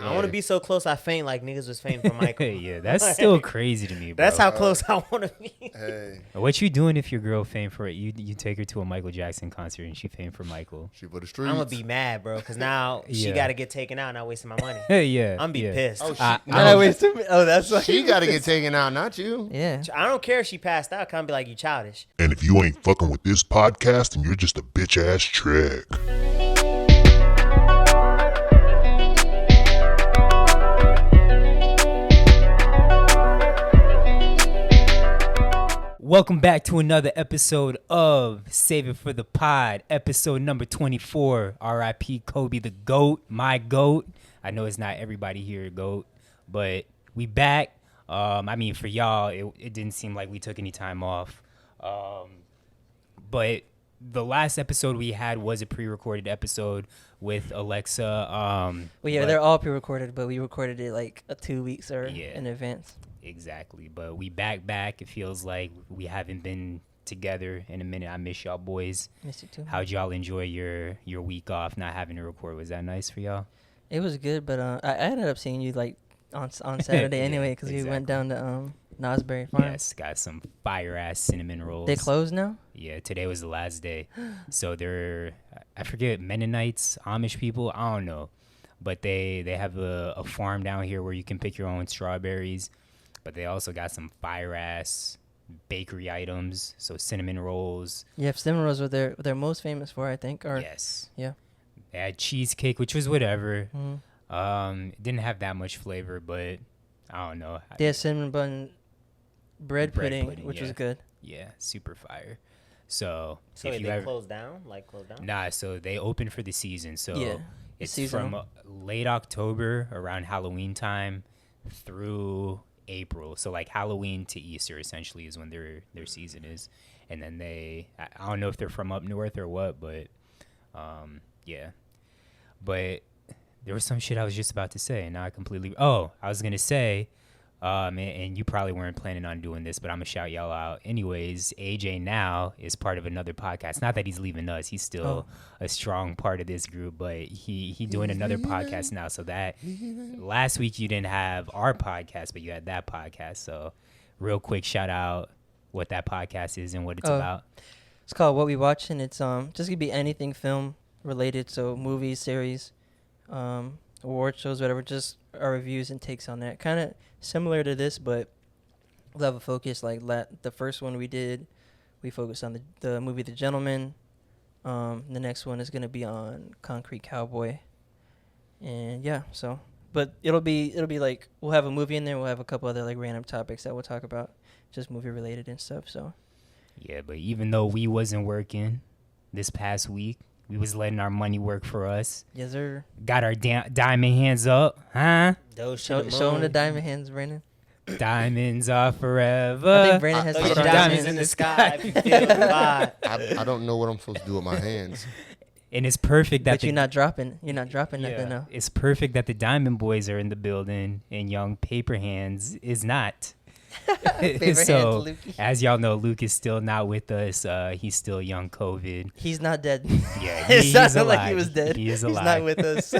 I don't want to be so close I faint like niggas was fainting for Michael. Yeah, that's still crazy to me, bro. That's how close I want to be. Hey, What you doing if your girl faint for it? You take her to a Michael Jackson concert and she faint for Michael. she for the streets. I'm gonna be mad, bro, because now she Yeah. got to get taken out and I wasting my money. Yeah, I'm be yeah. pissed. Oh, That's why. she got to get taken out, not you. Yeah. I don't care if she passed out. Kind of be like, you childish. And if you ain't fucking with this podcast, then you're just a bitch ass trick. Welcome back to another episode of Save It for the Pod, episode number 24. R.I.P. Kobe the GOAT, my GOAT. I know it's not everybody here GOAT, but we back. I mean, for y'all, it didn't seem like we took any time off. But the last episode we had was a pre-recorded episode with Alexa. Well, yeah, they're all pre-recorded, but we recorded it like 2 weeks in advance. Exactly, but we back. It feels like we haven't been together in a minute. I miss y'all boys. Miss you too. How'd y'all enjoy your week off, not having to record? Was that nice for y'all? It was good, but I ended up seeing you like on Saturday Yeah, anyway because we went down to Nosberry Farm. Yes, got some fire ass cinnamon rolls. They closed now? Yeah, today was the last day. So they're, I forget, Mennonites, Amish people, I don't know, but they have a farm down here where you can pick your own strawberries. But they also got some fire ass bakery items, so cinnamon rolls. Yeah, cinnamon rolls were they're most famous for, I think. Or Yes. Yeah. They had cheesecake, which was whatever. Mm-hmm. It didn't have that much flavor, but I don't know. They had cinnamon bun bread pudding, which yeah. was good. Yeah, super fire. So So if you they ever, closed down? Like, closed down? Nah, so they opened for the season. So Yeah, it's seasonal. from late October around Halloween time through April. So like Halloween to Easter essentially is when their season is. And then I don't know if they're from up north or what, but yeah. But there was some shit I was just about to say and now I was going to say and you probably weren't planning on doing this, but I'm gonna shout y'all out anyways. AJ now is part of another podcast. Not that he's leaving us; he's still a strong part of this group. But he doing another podcast now. So that last week you didn't have our podcast, but you had that podcast. So real quick shout out what that podcast is and what it's about. It's called What We Watchin. It's just gonna be anything film related, so movies, series, award shows, whatever. Just our reviews and takes on that. Kind of similar to this, but we'll have a focus. Like the first one we did, we focused on the movie The Gentleman. The next one is gonna be on Concrete Cowboy, and yeah. So, but it'll be like we'll have a movie in there. We'll have a couple other like random topics that we'll talk about, just movie related and stuff. So. Yeah, but even though we wasn't working this past week, we was letting our money work for us. Yes, sir. Got our diamond hands up, huh? Show them the diamond hands, Brandon. Diamonds are forever. I think Brandon has Throw to your start diamonds in the sky if you feel the vibe. I don't know what I'm supposed to do with my hands. And it's perfect that But you're not dropping nothing now. It's perfect that the Diamond Boys are in the building and young Paper Hands is not. Paper So, hands, Lukie. as y'all know, Luke is still not with us. He's still young COVID. He's not dead. Yeah, It he's sounded alive. like he was dead. He is He's alive. not with us.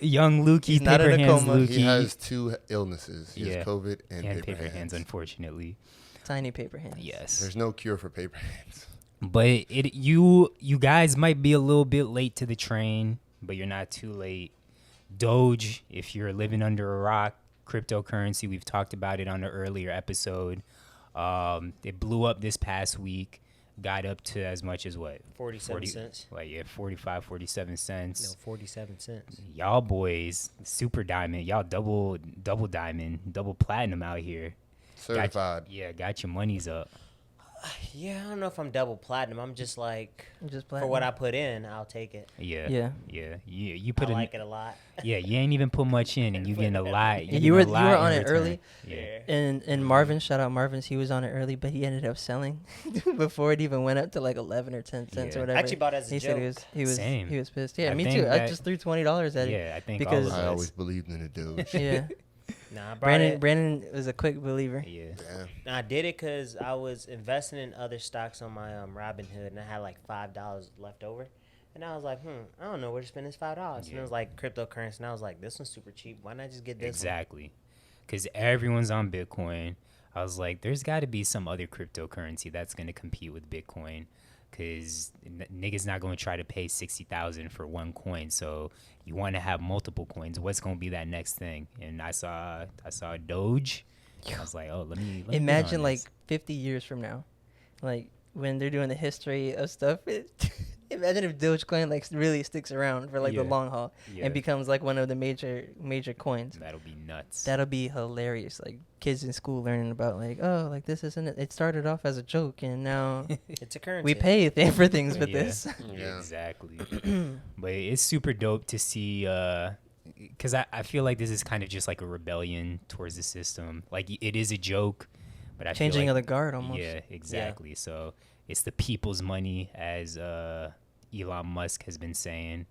Young Lukie, He's not Paper in a Hands coma. Lukie. He has two illnesses. He Yeah. has COVID and, and paper hands. unfortunately. Tiny paper hands. Yes. There's no cure for paper hands. But you guys might be a little bit late to the train, but you're not too late. Doge, if you're living under a rock, cryptocurrency, we've talked about it on an earlier episode. It blew up this past week, got up to as much as what? 47 cents. Like, yeah, 45, 47 cents. No, 47 cents. Y'all boys, super diamond, y'all double diamond, double platinum out here. Certified. Got your monies up. Yeah, I don't know if I'm double platinum. I'm just like, Just for what I put in, I'll take it. Yeah. You put I like it a lot. Yeah, you ain't even put much in, and you getting a lot. You were on it early. Yeah. And Marvin, shout out Marvin, he was on it early, but he ended up selling before it even went up to like 11 or 10 cents or Yeah. whatever. I actually bought it as a he joke. said he was Same. he was pissed. Yeah, I me think too. I that- just threw $20 at it. Yeah, I think because- all of I us. always believed in the Doge. Yeah. Nah, I brought it. Brandon was a quick believer. Yeah. Damn. Nah, I did it because I was investing in other stocks on my Robinhood, and I had like $5 left over. And I was like, I don't know where to spend this $5. And Yeah. it was like cryptocurrency. And I was like, this one's super cheap. Why not just get this one? Exactly. Because everyone's on Bitcoin. I was like, there's got to be some other cryptocurrency that's going to compete with Bitcoin. Because niggas not going to try to pay $60,000 for one coin. So you want to have multiple coins. What's going to be that next thing? And I saw Doge. I was like, oh, let me get Imagine on like this. 50 years from now, like when they're doing the history of stuff. Imagine if Dogecoin like really sticks around for like the Yeah. long haul Yeah. and becomes like one of the major coins. That'll be nuts. That'll be hilarious. Like kids in school learning about like, oh, like this isn't it. It started off as a joke and now It's a currency. we pay for things with Yeah. this. Yeah. Exactly. But it's super dope to see, because I feel like this is kind of just like a rebellion towards the system. Like it is a joke, but I Changing feel of like, the guard almost. Yeah, exactly. So it's the people's money, as Elon Musk has been saying,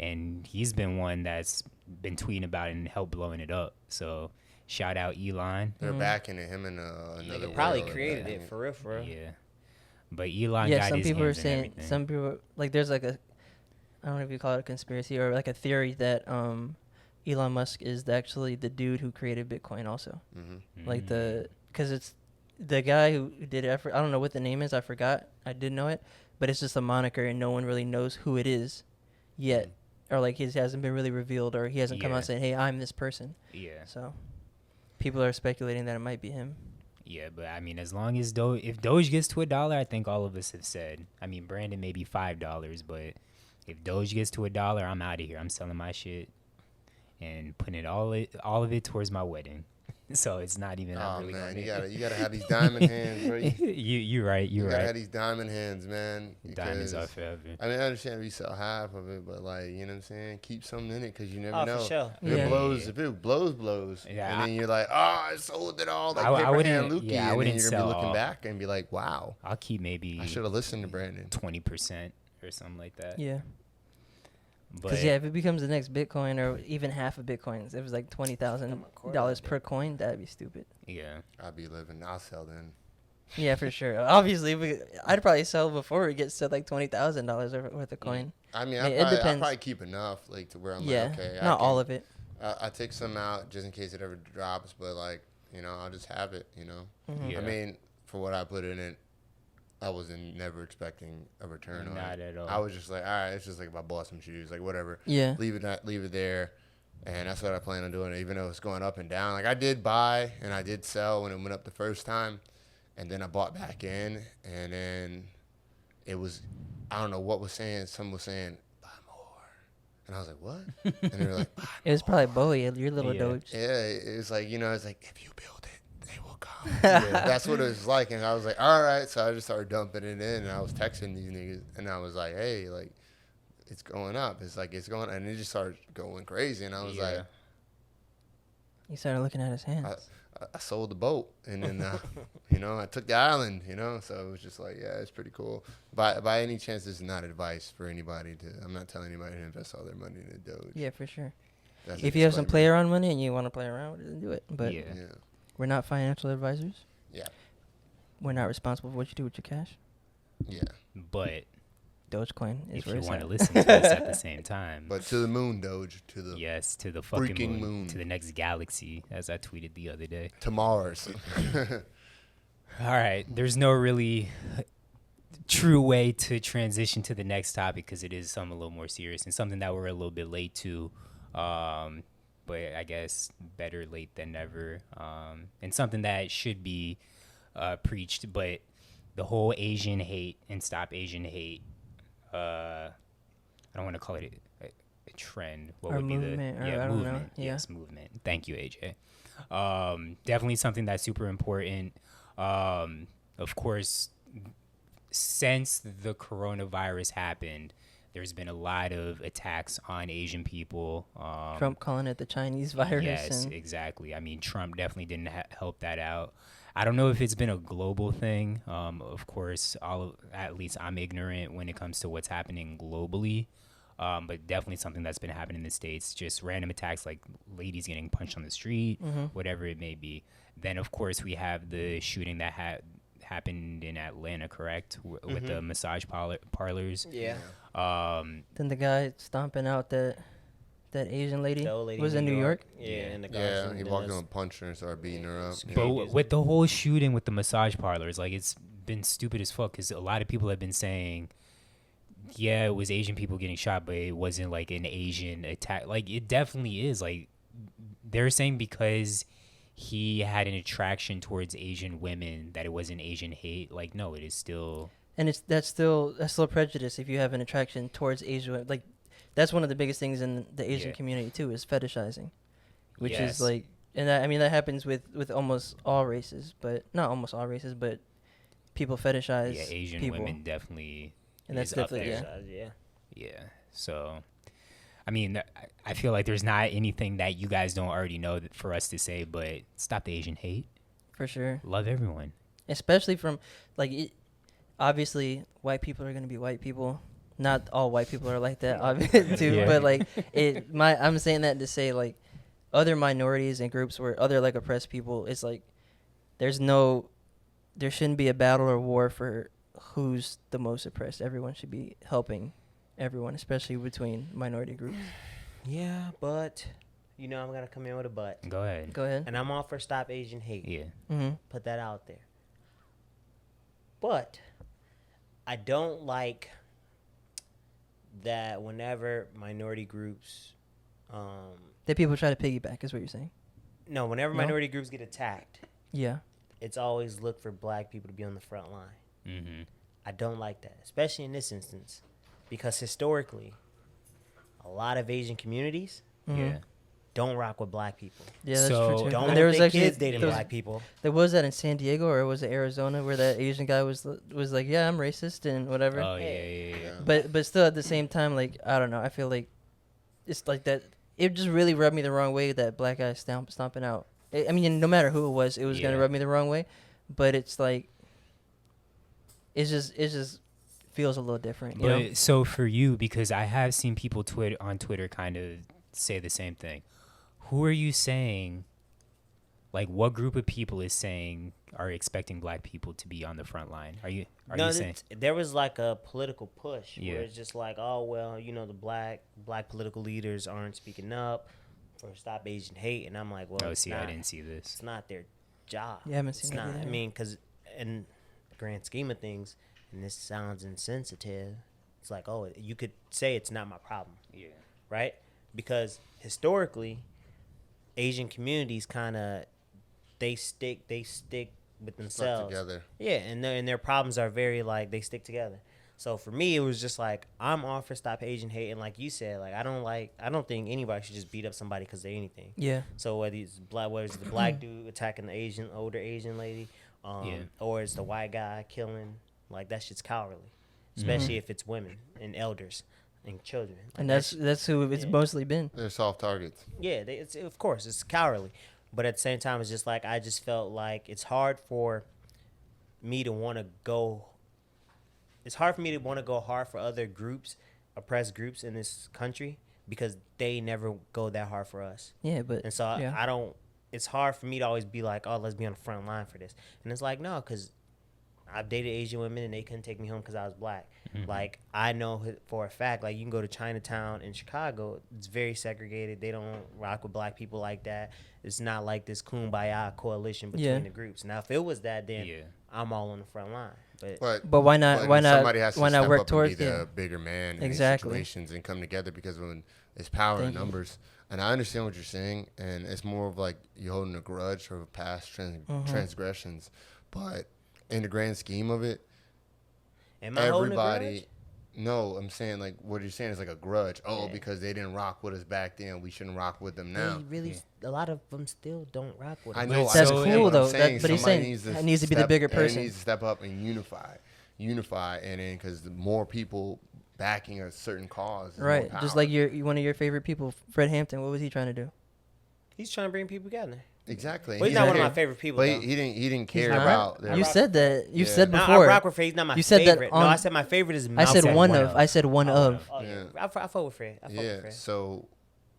and he's been one that's been tweeting about it and helped blowing it up. So shout out Elon. They're backing it. Him and They another. probably whale are created backing it for real, for real. Yeah, but Elon Yeah, got some his people are hands in saying everything. some people like there's like a I don't know if you call it a conspiracy or like a theory that Elon Musk is actually the dude who created Bitcoin also. Like because it's the guy who did it. I don't know what the name is. I forgot. I did know it, but it's just a moniker and no one really knows who it is yet, or like he hasn't been really revealed, or he hasn't come Yeah. out saying, "Hey, I'm this person." Yeah. So people are speculating that it might be him. Yeah, but I mean, as long as if Doge gets to $1, I think all of us have said. I mean, Brandon maybe $5, but if Doge gets to $1, I'm out of here. I'm selling my shit and putting all of it towards my wedding. So it's not even. Oh I'm really man, gonna you gotta have these diamond hands, bro. you're right. You You're gotta right. have these diamond hands, man. Diamonds because- are forever. I mean, I understand if you sell half of it, but like, you know what I'm saying? Keep something in it because you never Oh, know. for sure. If Yeah. it blows, if it blows, Yeah, and then you're like, oh, I sold it all, like I Abraham wouldn't- Lukie, yeah, I and wouldn't then you're gonna sell be looking all. back and be like, wow, I'll keep maybe I should have listened to Brandon. 20% or something like that. Yeah. But Because yeah, if it becomes the next Bitcoin or even half of Bitcoins, if it was like $20,000 per coin, that'd be stupid. yeah. I'll be living. I'll sell then. Yeah, for sure. Obviously, I'd probably sell before it gets to like $20,000 worth of coin. I mean, I mean, it I'll depends. probably keep enough, like to where I'm Yeah, like, okay, not all of it. I take some out just in case it ever drops, but like, you know, I'll just have it. You know, Yeah. I mean, for what I put in it, I wasn't never expecting a return on Not it. at all. I was just like, all right, it's just like if I bought some shoes, like whatever. Yeah. Leave it there, and that's what I plan on doing. Even though it's going up and down, like I did buy and I did sell when it went up the first time, and then I bought back in, and then it was, I don't know what was saying. Someone was saying buy more, and I was like, what? And they were like, buy It was probably Bowie, your little Yeah. Doge. yeah, it's like, you know, it's like, if you build it, they will come. That's what it was like. And I was like, all right. So I just started dumping it in, and I was texting these niggas, and I was like, hey, like, it's going up. It's like, it's going, and it just started going crazy. And I was like, He started looking at his hands. I sold the boat, and then, you know, I took the island, you know, so it was just like, yeah, it's pretty cool. By any chance, this is not advice for anybody I'm not telling anybody to invest all their money in a Doge. Yeah, for sure. That's If a you have some disclaimer. play around money and you want to play around with it, then do it. But Yeah. Yeah. we're not financial advisors. Yeah. We're not responsible for what you do with your cash. Yeah. But Dogecoin is if where you it's want to at. listen to us at the same time, But to the moon, Doge, to the yes, to the fucking freaking moon, moon. to the next galaxy, as I tweeted the other day. to Mars. All right, there's no really true way to transition to the next topic because it is something a little more serious and something that we're a little bit late to. But I guess better late than never. And something that should be preached, but the whole Asian hate and stop Asian hate. I don't want to call it a trend. What Or would be movement, or the I don't know, movement? yeah. Yes, movement. Thank you, AJ. Definitely something that's super important. Of course, since the coronavirus happened, there's been a lot of attacks on Asian people. Trump calling it the Chinese virus. Yes, and exactly. I mean, Trump definitely didn't help that out. I don't know if it's been a global thing. Of course, at least I'm ignorant when it comes to what's happening globally. But definitely something that's been happening in the States, just random attacks like ladies getting punched on the street, whatever it may be. Then, of course, we have the shooting that happened in Atlanta, correct? With the massage parlors. Yeah. Then the guy stomping out that Asian lady The old lady was in New York. Yeah, in the Yeah, costume, he then walked in that's- and punched her and started beating her up. Yeah. But Yeah. with the whole shooting with the massage parlors, like it's been stupid as fuck because a lot of people have been saying, yeah, it was Asian people getting shot, but it wasn't like an Asian attack. Like it definitely is. Like they're saying because he had an attraction towards Asian women that it wasn't Asian hate. Like no, it is still. And that's still prejudice if you have an attraction towards Asian. Like that's one of the biggest things in the Asian community too is fetishizing, which is like, and I mean that happens with almost all races, but not almost all races, but people fetishize. Yeah, Asian people. women definitely. And that's is up definitely there. Yeah. Yeah. So, I mean, I feel like there's not anything that you guys don't already know for us to say, but stop the Asian hate. For sure. Love everyone. Especially from, like, obviously, white people are going to be white people. Not all white people are like that, obviously, too. Yeah. But, like, I'm saying that to say, like, other minorities and groups where other, like, oppressed people, it's like, there shouldn't be a battle or war for who's the most oppressed. Everyone should be helping everyone, especially between minority groups. Yeah, but I'm gonna come in with a but. Go ahead. Go ahead. And I'm all for stop Asian hate. Yeah. Mm-hmm. Put that out there. But I don't like that whenever minority groups, That people try to piggyback is what you're saying. whenever No? minority groups get attacked, Yeah. it's always look for black people to be on the front line. Mm-hmm. I don't like that, especially in this instance, because historically, a lot of Asian communities Mhm. Yeah. don't rock with black people. Yeah, that's So- true too. Don't And want there was their actually kids dating there was, black people. there was that in San Diego or was it Arizona where that Asian guy was like, yeah, I'm racist and whatever. Oh yeah. But still at the same time, like I don't know, I feel like it's like that. It just really rubbed me the wrong way that black guy stomping out. I mean, no matter who it was gonna Yeah. rub me the wrong way. But it's like it just feels a little different. You know? But so for you, because I have seen people on Twitter kind of say the same thing. Who are you saying? Like, what group of people are expecting black people to be on the front line? Are you saying? There was like a political push Yeah. where it's just like, oh well, the black political leaders aren't speaking up for stop Asian hate, and I'm like, well, I didn't see this. it's not their job. Yeah, I haven't It's seen that not. I either. mean, because in the grand scheme of things, and this sounds insensitive, it's like, oh, you could say it's not my problem, Yeah. right? Because historically, Asian communities kind of they stick with themselves. together. Yeah, and their problems are very like they stick together. So for me, it was just like I'm all for stop Asian hate, and like you said, like I don't think anybody should just beat up somebody because they're anything. Yeah. So whether it's the black dude attacking the older Asian lady, or it's the white guy killing, like that shit's cowardly, especially if it's women and elders and children. Like, And that's who it's mostly been. They're soft targets. yeah, of course it's cowardly, but at the same time, it's just like I just felt like it's hard for me to want to go. It's hard for me to want to go hard for other groups, oppressed groups in this country, because they never go that hard for us. Yeah, but And so yeah. I don't. It's hard for me to always be like, oh, let's be on the front line for this. And it's like, no, because I've dated Asian women and they couldn't take me home because I was black. Mm-hmm. Like I know for a fact, like you can go to Chinatown in Chicago, it's very segregated. They don't rock with black people like that. It's not like this kumbaya coalition between the groups. Now, if it was that, then I'm all on the front line. But why not? Why not? Somebody has to Why not step work up towards and be it? the bigger man in Exactly. these situations and come together, because when it's power in Thank you. numbers. And I understand what you're saying, and it's more of like you're holding a grudge for past transgressions. But in the grand scheme of it, Am I holding a grudge? everybody. No, I'm saying like what you're saying is like a grudge. Oh, Yeah. because they didn't rock with us back then, we shouldn't rock with them now. They really, a lot of them still don't rock with I us. know. That's I cool, understand what I'm though. saying. But he's Somebody saying needs it needs to be the bigger person. Needs to step up and unify, and then because the more people backing a certain cause, is more Right. power. Just like one of your favorite people, Fred Hampton. What was he trying to do? He's trying to bring people together. Exactly. Well, he's not one of my favorite people, But though. he didn't care Not? about. their- You said that. You Yeah. said No, before. I rock with Fred. He's not my You said that favorite. on- No, I said my favorite is I Malcolm. said one of. I said one of. Oh, yeah. Yeah. I fuck with Fred. I fuck with Yeah. Fred. So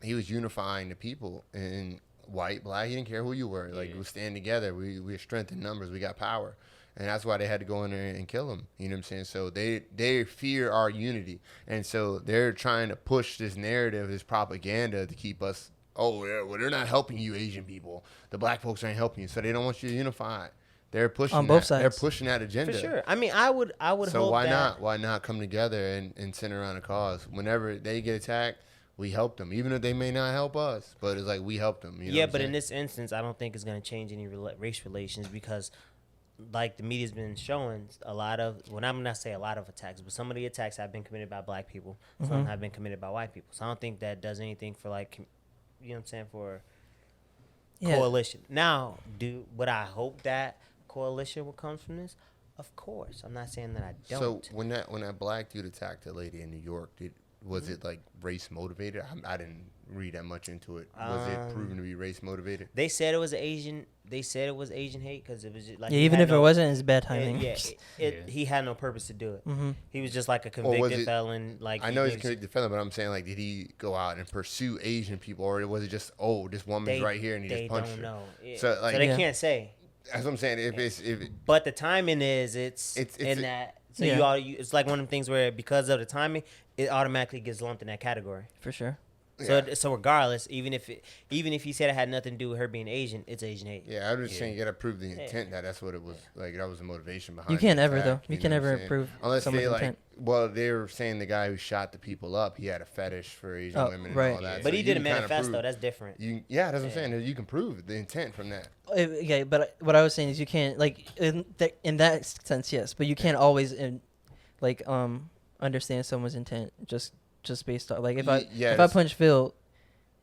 he was unifying the people, and white, black, he didn't care who you were. Like we stand together. We're strength in numbers. We got power, and that's why they had to go in there and kill him. You know what I'm saying? So they fear our unity, and so they're trying to push this narrative, this propaganda to keep us. Oh, they're not helping you, Asian people. The black folks ain't helping you, so they don't want you unified. They're pushing on both that. sides. They're pushing that agenda. For sure. I mean, I would So hope why that, not? Why not come together and center around a cause? Whenever they get attacked, we help them, even if they may not help us. But it's like we help them. You know yeah, what I'm but in saying? this instance, I don't think it's going to change any race relations because, like the media's been showing, a lot of, well, I'm not saying a lot of attacks, but some of the attacks have been committed by black people. Some have been committed by white people. So I don't think that does anything for, like, you know what I'm saying, for coalition. Now, would I hope that coalition will come from this? Of course. I'm not saying that I don't. So when that black dude attacked a lady in New York, was it like race motivated? I didn't read that much into it. Was it proven to be race motivated? They said it was Asian. They said it was Asian hate because it was just like even if it wasn't, it's bad timing. He had no purpose to do it. Mm-hmm. He was just like a convicted felon. Like I know he's a convicted felon, but I'm saying like, did he go out and pursue Asian people, or was it just this woman's right here and he just punched her? They don't know. So like, so they can't say. That's what I'm saying. But the timing is it's in that. So it's like one of the things where because of the timing, it automatically gets lumped in that category. For sure. So regardless, even if he said it had nothing to do with her being Asian, it's Asian hate. Yeah, I'm just saying you gotta prove the intent that's what it was. Like that was the motivation behind. You can't the ever attack, though. You can never prove unless someone's they intent. Well, they were saying the guy who shot the people up, he had a fetish for Asian women and all that. But so he did a manifesto. That's different. That's what I'm saying. You can prove the intent from that. Yeah, but what I was saying is you can't like in that sense, yes, but you can't always understand someone's intent just based on like if I punch Phil,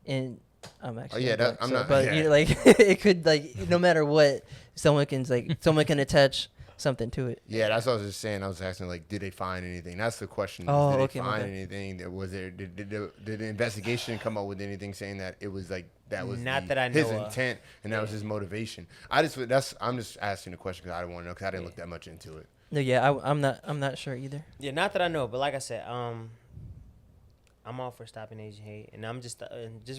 and I'm actually I'm not. But you like it could like no matter what someone can attach something to it. Yeah, that's what I was just saying. I was asking like, did they find anything? That's the question. Oh, did they find anything? Did the investigation come up with anything saying that it was like that was his intent and that was his motivation? I'm just asking the question because I don't want to know because I didn't look that much into it. No, yeah, I'm not sure either. Yeah, not that I know, but like I said, I'm all for stopping Asian hate, and I'm just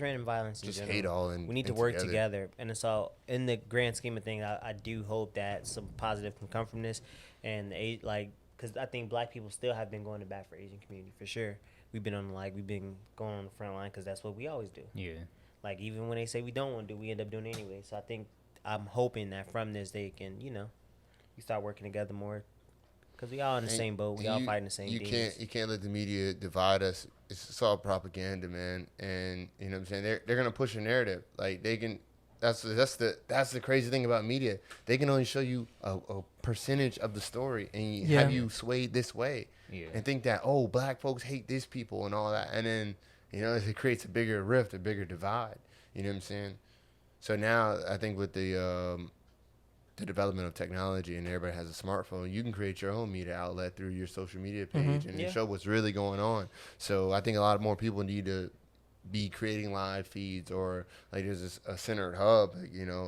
random violence in general. Hate all, and we need to work together. And it's all in the grand scheme of things. I do hope that some positive can come from this, and because I think black people still have been going to bat for Asian community for sure. We've been going on the front line because that's what we always do. Yeah. Like even when they say we don't want to do, we end up doing it anyway. So I'm hoping that from this they can we start working together more. Because we all in the same boat. We all fighting the same demons. You can't let the media divide us. It's all propaganda, man. And you know what I'm saying? They're gonna push a narrative. Like they can. That's the crazy thing about media. They can only show you a percentage of the story and have you swayed this way and think that black folks hate this people and all that. And then it creates a bigger rift, a bigger divide. You know what I'm saying? So now I think with the development of technology and everybody has a smartphone, you can create your own media outlet through your social media page and show what's really going on. So I think a lot more people need to be creating live feeds or like there's a centered hub,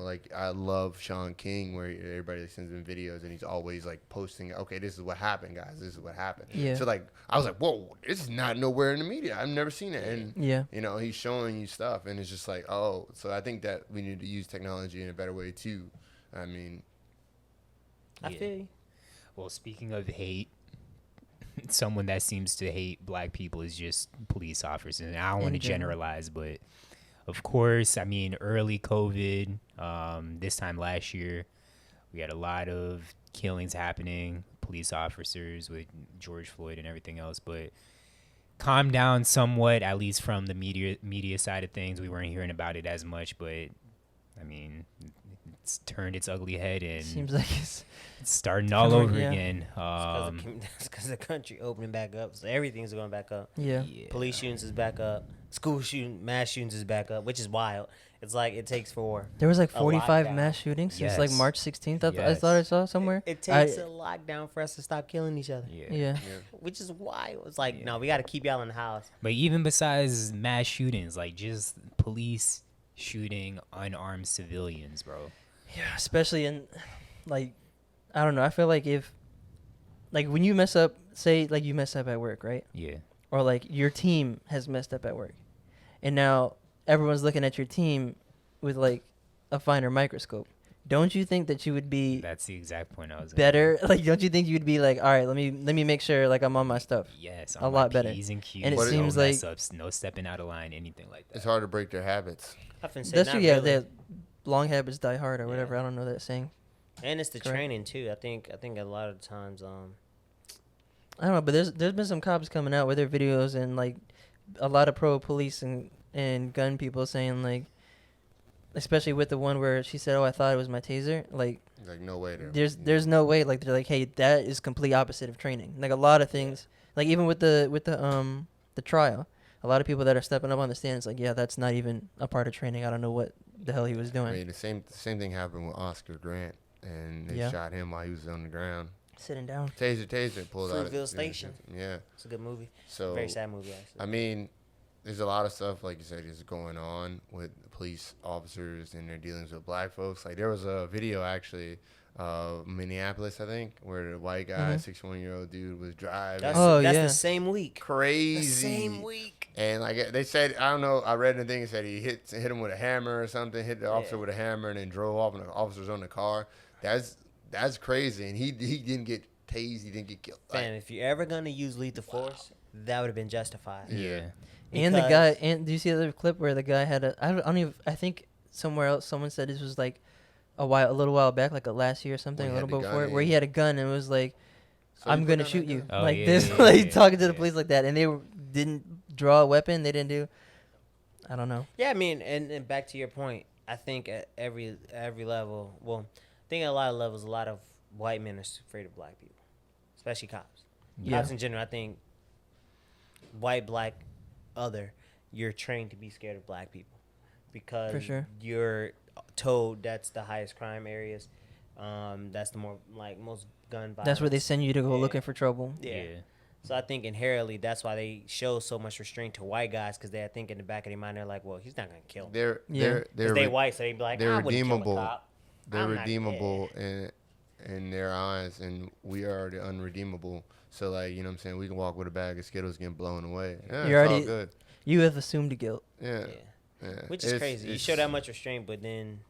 like I love Sean King where everybody sends him videos and he's always like posting, okay, this is what happened, guys. This is what happened. Yeah. So like, I was like, whoa, this is not nowhere in the media. I've never seen it. And he's showing you stuff and it's just like, oh, so I think that we need to use technology in a better way too. I mean, I feel you. Well, speaking of hate, someone that seems to hate black people is just police officers. And I don't want to generalize, but of course, I mean, early COVID, this time last year, we had a lot of killings happening, police officers with George Floyd and everything else, but calmed down somewhat, at least from the media side of things. We weren't hearing about it as much, but I mean, it's turned its ugly head and seems like it's starting all over again. That's because the country opening back up, so everything's going back up. Yeah. Police shootings is back up. Mass shootings is back up, which is wild. It's like it takes for there was like 45 mass shootings since like March 16th. I thought I saw somewhere. It takes a lockdown for us to stop killing each other. Yeah. Which is wild. It's like no, we got to keep y'all in the house. But even besides mass shootings, like just police shooting unarmed civilians, bro. Yeah, especially in, like, I don't know. I feel like if, like, when you mess up, say, like, you mess up at work, right? Yeah. Or, like, your team has messed up at work. And now everyone's looking at your team with, like, a finer microscope. don't you think that you would be That's the exact point I was better? Like, don't you think you'd be like, all right, let me make sure like I'm on my stuff. Yes, a lot better. P's and Q's, And it no seems mess like ups, no stepping out of line, anything like that. It's hard to break their habits. I finna say that's not true. Yeah, really. that long habits die hard or whatever. Yeah. I don't know that saying. And it's the Correct. training too. I think a lot of times I don't know, but there's been some cops coming out with their videos and like a lot of pro police and gun people saying like, especially with the one where she said, "Oh, I thought it was my taser." Like, Like no way. there's no way. Like they're like, "Hey, that is complete opposite of training." Like a lot of things. Like even with the trial, a lot of people that are stepping up on the stand, it's like, yeah, that's not even a part of training. I don't know what the hell he was doing. I mean, the same thing happened with Oscar Grant, and they Yeah. shot him while he was on the ground. Sitting down. Taser, pulled out. Fruitvale Station. Yeah. it's a good movie. So Very sad movie actually. I mean, there's a lot of stuff, like you said, is going on with police officers and their dealings with black folks. Like, there was a video, actually, of Minneapolis, I think, where the white guy, 61-year-old dude, was driving. That's, Oh, that's yeah. the same week. Crazy. The same week. And, like, they said, I don't know, I read the thing, it said he hit him with a hammer or something, hit the officer with a hammer, and then drove off, and the officer's on the car. That's crazy. And he didn't get tased, he didn't get killed. Man, if you're ever gonna use lethal force, that would have been justified. Yeah. And the Because- guy, and do you see the other clip where the guy had I don't even, I think somewhere else someone said this was like a little while back, like last year or something, When a he little had the before, gun, where he yeah. had a gun and was like, So I'm he put gonna down shoot that you, gun? Oh, like yeah, this, yeah, like yeah, talking to the yeah. police like that, and they didn't draw a weapon, they didn't do, I don't know. Yeah, I mean, and back to your point, I think at every level, well, I think at a lot of levels, a lot of white men are afraid of black people, especially cops. Yeah. Cops in general, I think white, black, other, you're trained to be scared of black people because For sure. you're told that's the highest crime areas. That's the more like most gun violence. That's where they send you to go Yeah. looking for trouble. Yeah. So I think inherently that's why they show so much restraint to white guys because they think in the back of their mind they're like, well, he's not gonna kill me. They're Yeah. Because they white, so they be like, they're I wouldn't kill a redeemable. cop. They're I'm not- redeemable in their eyes, and we are the unredeemable. So, like, you know what I'm saying? We can walk with a bag of Skittles getting blown away. Yeah, You're it's all already- good. You have assumed guilt. Yeah. Yeah. Yeah. Which is crazy. You show that much restraint, but then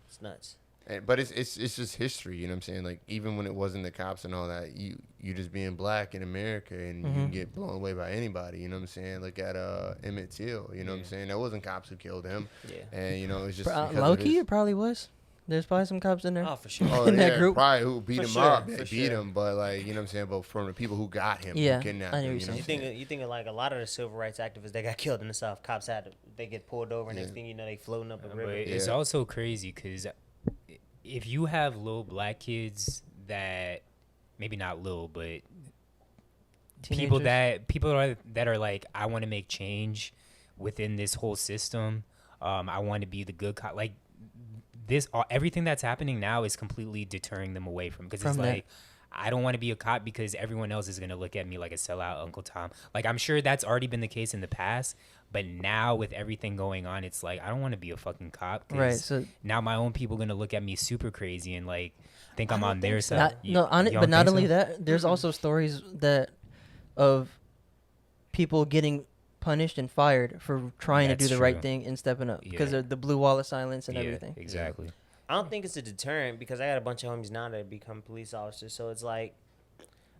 it's nuts. But it's just history, you know what I'm saying? Like, even when it wasn't the cops and all that, you just being black in America and you can get blown away by anybody, you know what I'm saying? Look at Emmett Till, you know what I'm saying? That wasn't cops who killed him. Yeah. And, you know, it was just Low-key, it probably was. There's probably some cops in there. Oh, for sure. Oh, in that yeah, group. probably who beat For him sure, up. They for beat sure. him, but, like, you know what I'm saying? But from the people who got him, Yeah, who kidnapped I know him, what you you're know You what I'm saying? think of like a lot of the civil rights activists that got killed in the South, cops they get pulled over, and next thing you know, they floating up a But river. it's Yeah. also crazy because if you have little black kids that maybe not little, but people Teenagers. that are like, I want to make change within this whole system. I want to be the good cop. Like this, everything that's happening now is completely deterring them away from because it's From that. like. I don't want to be a cop because everyone else is going to look at me like a sellout Uncle Tom. Like, I'm sure that's already been the case in the past, but now with everything going on, it's like, I don't want to be a fucking cop. 'Cause Right, so- now my own people going to look at me super crazy and, like, think I'm don't on their think so. side. But not only that, there's also stories of people getting punished and fired for trying to do That's the right true. thing and stepping up because Yeah. of the blue wall of silence and Yeah, everything. exactly. I don't think it's a deterrent because I got a bunch of homies now that become police officers. So it's like,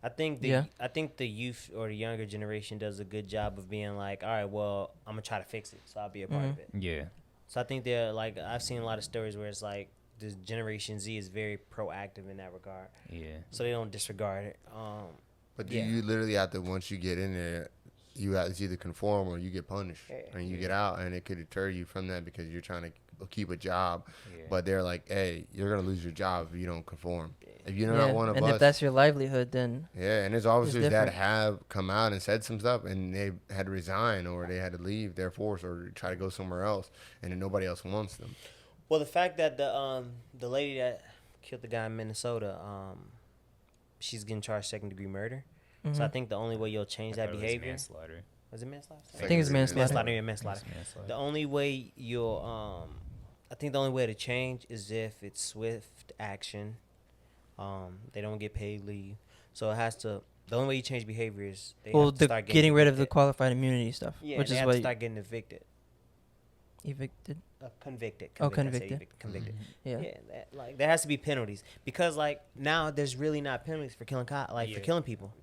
I think the youth or the younger generation does a good job of being like, all right, well, I'm gonna try to fix it, so I'll be a part of it. Yeah. So I think they're like, I've seen a lot of stories where it's like the Generation Z is very proactive in that regard, Yeah. so they don't disregard it. But Yeah. you literally have to, once you get in there, you have to either conform or you get punished. Yeah. And you get out, and it could deter you from that because you're trying to keep a job. Yeah. But they're like, hey, you're going to lose your job if you don't conform. If you're Yeah, not one of and us. if that's your livelihood, then Yeah, and there's officers that different. have come out and said some stuff, and they had to resign or they had to leave their force or try to go somewhere else, and then nobody else wants them. Well, the fact that the lady that killed the guy in Minnesota, she's getting charged second-degree murder. So I think the only way you'll change that behavior. Manslaughter. Was it manslaughter? I think it's manslaughter. Manslaughter. Manslaughter. The only way you'll, I think the only way to change is if it's swift action. They don't get paid leave, so it has to. The only way you change behavior is they have to start getting rid of the evicted. qualified immunity stuff, Yeah, which they is have what. to start getting evicted. Evicted. Convicted. Oh, I said convicted. Convicted. Yeah. Yeah, like there has to be penalties because like now there's really not penalties for killing for killing people,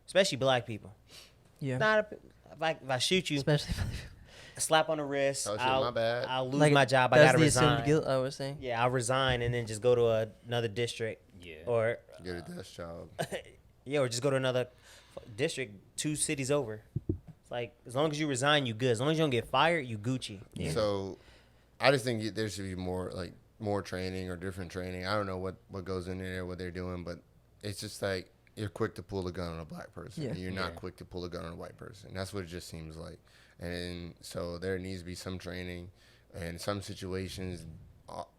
especially black people. Yeah. Not if I shoot you, Especially. a slap on the wrist, Oh, shit, my bad. I'll lose Like, my job. I that's gotta the resign. assumed guilt, I was saying. Yeah, I'll resign and then just go to another district. Yeah. Or Get a desk job. yeah, or just go to another district 2 cities over. It's like as long as you resign, you good. As long as you don't get fired, you Gucci. Yeah. So, I just think there should be more training or different training. I don't know what goes in there, what they're doing, but it's just like you're quick to pull a gun on a black person. Yeah. And you're not Yeah. quick to pull a gun on a white person. That's what it just seems like. And so there needs to be some training. And some situations,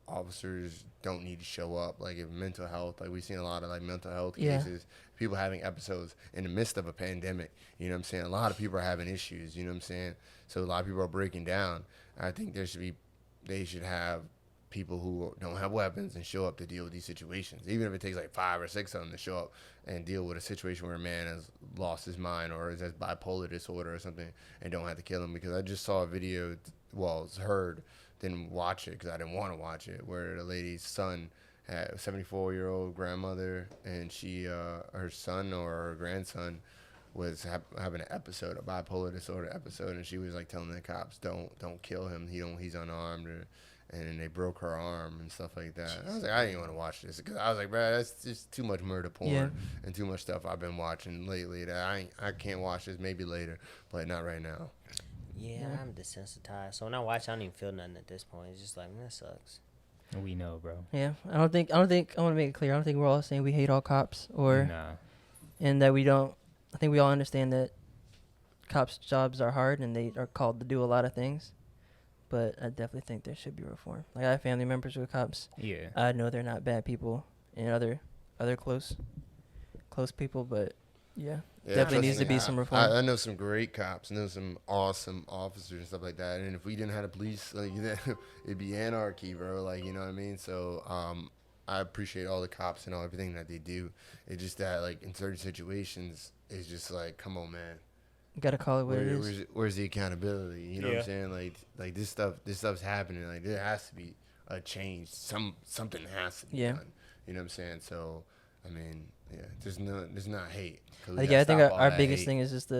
officers don't need to show up. Like if mental health, like we've seen a lot of like mental health Yeah. cases, people having episodes in the midst of a pandemic. You know what I'm saying? A lot of people are having issues. You know what I'm saying? So a lot of people are breaking down. I think they should have people who don't have weapons and show up to deal with these situations. Even if it takes like 5 or 6 of them to show up and deal with a situation where a man has lost his mind or has bipolar disorder or something and don't have to kill him. Because I just saw a video, it's heard, didn't watch it because I didn't want to watch it, where the lady's son had a 74-year-old grandmother and her son or her grandson was having an episode, a bipolar disorder episode, and she was like telling the cops, don't kill him, he's unarmed, and they broke her arm and stuff like that. I was like, I didn't want to watch this because I was like, bro, that's just too much murder porn and too much stuff I've been watching lately that I can't watch this, maybe later, but not right now. Yeah, I'm desensitized. So when I watch, I don't even feel nothing at this point. It's just like, man, that sucks. We know, bro. Yeah. I want to make it clear. I don't think we're all saying we hate all cops and that we don't. I think we all understand that cops' jobs are hard and they are called to do a lot of things. But I definitely think there should be reform. Like I have family members who are cops. Yeah. I know they're not bad people and other close people, but yeah, definitely needs to be some reform. I know some great cops. I know some awesome officers and stuff like that. And if we didn't have the police, like it'd be anarchy, bro. Like, you know what I mean? So I appreciate all the cops and everything that they do. It's just that like in certain situations, it's just like, come on, man. Gotta call it what it is. Where's the accountability? You know what I'm saying? Like this stuff's happening. Like there has to be a change. Something has to be done. You know what I'm saying? So I mean, yeah, there's not hate. I think our biggest thing is just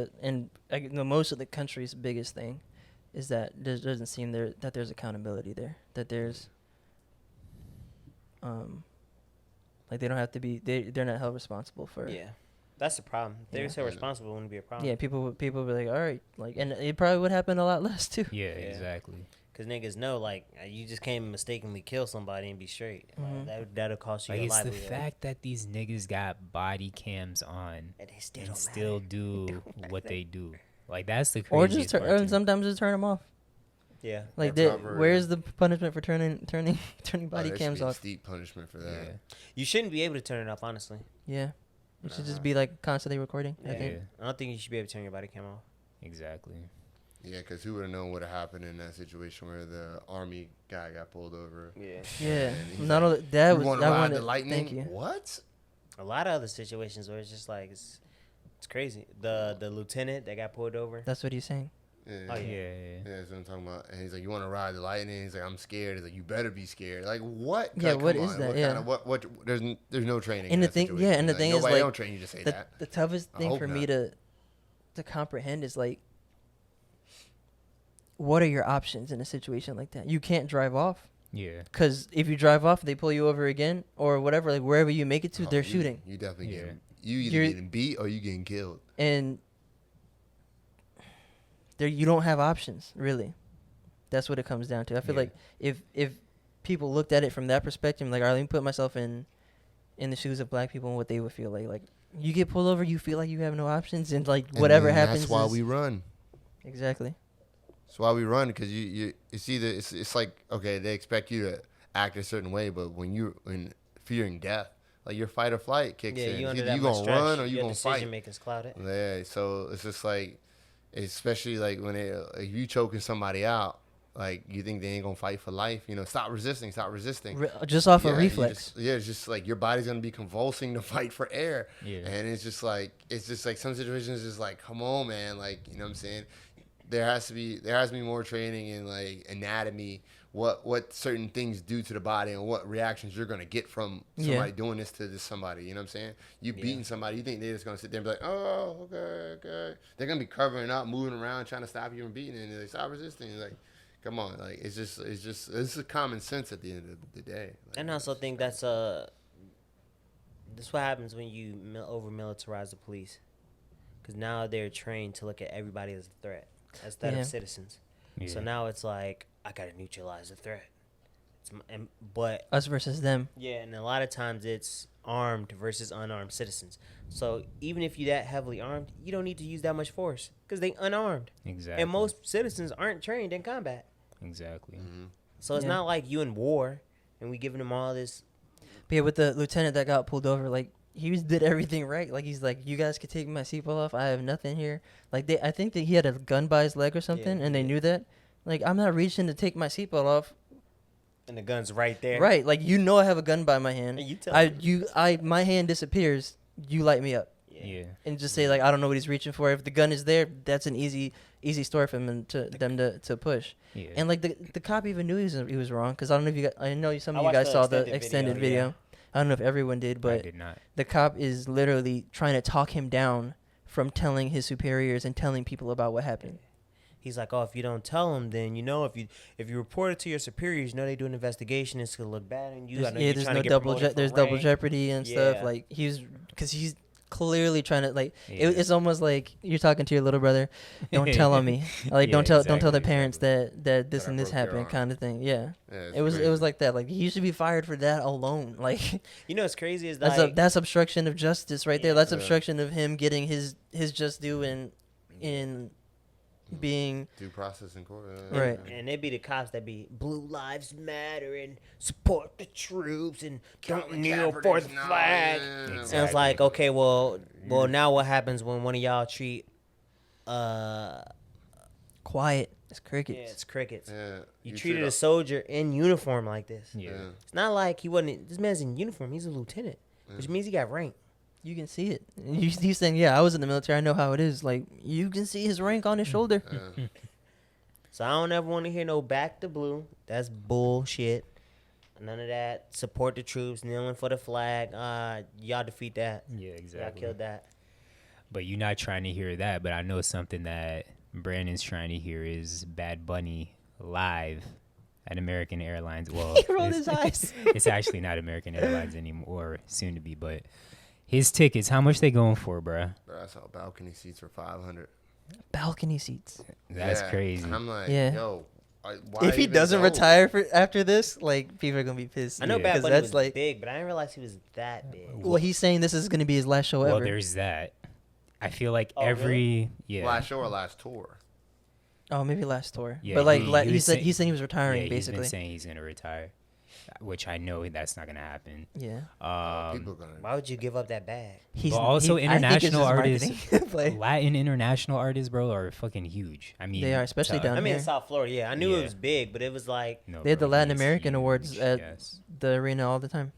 most of the country's biggest thing is that there doesn't seem that there's accountability there. That there's like they don't have to be they're not held responsible for. Yeah. That's the problem. If they're so responsible, it wouldn't be a problem. Yeah, people would be like, all right, like, and it probably would happen a lot less too. Yeah, exactly. Because niggas know, like, you just can't mistakenly kill somebody and be straight. Mm-hmm. That'll cost you Like, your it's livelihood. the fact that these niggas got body cams on And they still and don't still matter. do what they do. Like, that's the Or craziest just part to me. sometimes just turn them off. Yeah. Like, Or where's the punishment for turning body there cams should be a off? steep punishment for that. Yeah. You shouldn't be able to turn it off, honestly. Yeah, it should just be like constantly recording. Yeah. I think. I don't think you should be able to turn your body cam off. Exactly. Yeah, because who would have known what would happen in that situation where the army guy got pulled over? Yeah. Yeah, And he's not like, only that you was want I to ride wanted. the lightning? Thank you. What? A lot of other situations where it's just like, it's crazy. The lieutenant that got pulled over. That's what he's saying. Yeah. Oh, Yeah. yeah. Yeah, that's what I'm talking about. And he's like, you want to ride the lightning? He's like, I'm scared. He's like, you better be scared. Like, what? Yeah, like, what come is on. that? What Yeah. kind of, what? There's no training. And in the that thing, situation. yeah, and the Like, thing is, nobody like, don't train you to say that. the toughest I thing hope for me not. to comprehend is like, what are your options in a situation like that? You can't drive off. Yeah. Because if you drive off, they pull you over again or whatever. Like wherever you make it to, Oh, they're shooting. You definitely Yeah. getting. You either You're- getting beat or you getting killed. And you don't have options really. That's what it comes down to. I feel Yeah. like if people looked at it from that perspective, like, all right, let me put myself in the shoes of black people and what they would feel like. Like you get pulled over, you feel like you have no options, and like whatever And happens. That's why is, we run. exactly. That's why we run, because it's either it's like, okay, they expect you to act a certain way, but when you're fearing death, like your fight or flight kicks Yeah, in. you It's under either that you much gonna stress. run or you Your gonna fight. decision making's clouded. Yeah, so it's just like, especially like when if you choking somebody out, like you think they ain't gonna fight for life. You know, stop resisting. Just off a Yeah, you reflex. it's just like your body's gonna be convulsing to fight for air. Yeah. And it's just like some situations, just like, come on, man, like, you know what I'm saying? there has to be more training in like anatomy, what certain things do to the body, and what reactions you're gonna get from somebody doing this to somebody. You know what I'm saying? You beating somebody, you think they're just gonna sit there and be like, oh, okay. They're gonna be covering up, moving around, trying to stop you from beating, and they stop resisting. Like, come on, like it's just it's common sense at the end of the day. Like, And I also think that's what happens when you over militarize the police, because now they're trained to look at everybody as a threat instead of citizens. Yeah. So now it's like, I gotta neutralize the threat. But us versus them. Yeah, and a lot of times it's armed versus unarmed citizens. So even if you're that heavily armed, you don't need to use that much force because they unarmed. Exactly. And most citizens aren't trained in combat. Exactly. Mm-hmm. So it's not like you in war and we giving them all this. But yeah, with the lieutenant that got pulled over, like, did everything right. Like, he's like, you guys could take my seatbelt off. I have nothing here. Like, I think that he had a gun by his leg or something, and they knew that. Like, I'm not reaching to take my seatbelt off. And the gun's right there. Right. Like, I have a gun by my hand. And you tell my hand disappears. You light me up. Yeah. And just say, like, I don't know what he's reaching for. If the gun is there, that's an easy story for them to push. Yeah. And like the cop even knew he was wrong, because I don't know if I know some of you watched guys the saw the extended video. Yeah. I don't know if everyone did, but I did not. The cop is literally trying to talk him down from telling his superiors and telling people about what happened. He's like, oh, if you don't tell them, then if you report it to your superiors, they do an investigation. It's gonna look bad on you. There's double jeopardy and stuff. Like because he's clearly trying to it's almost like you're talking to your little brother. Don't tell on me. Like don't tell the parents that this and this happened, kind of thing. Yeah, it was like that. Like he should be fired for that alone. Like what's crazy is that's obstruction of justice right there. That's obstruction of him getting his just due in being due process in court, right? And it'd be the cops that be Blue Lives Matter and support the troops and don't kneel for the flag. And it's like, okay, well, now what happens when one of y'all treat quiet? It's crickets. Yeah, it's crickets. Yeah, you treated a soldier in uniform like this. Yeah. It's not like he wasn't. This man's in uniform. He's a lieutenant, which means he got rank. You can see it. He's saying, yeah, I was in the military. I know how it is. Like, you can see his rank on his shoulder. So I don't ever want to hear no back to blue. That's bullshit. None of that. Support the troops, kneeling for the flag. Y'all defeat that. Yeah, exactly. Y'all killed that. But you're not trying to hear that. But I know something that Brandon's trying to hear is Bad Bunny live at American Airlines. Well, he rolled his eyes. It's actually not American Airlines anymore, soon to be, but his tickets, how much they going for, bruh? Bro, I saw balcony seats for $500. Balcony seats. That's crazy. And I'm like, yeah. Yo, why if he doesn't retire after this, like, people are gonna be pissed. I know Bad Bunny was big, but I didn't realize he was that big. Well, he's saying this is gonna be his last show ever. Well, there's that. I feel like really? Last show or last tour? Oh, maybe last tour. Yeah, but like he said he was retiring, yeah, basically. He's been saying he's gonna retire, which I know that's not gonna happen. Yeah. People gonna. Why would you give up that bag? But also international artists, like, Latin international artists, bro, are fucking huge. I mean, they are, especially down here. In South Florida. Yeah, I knew it was big, but it was like they had the Latin American awards at the arena all the time,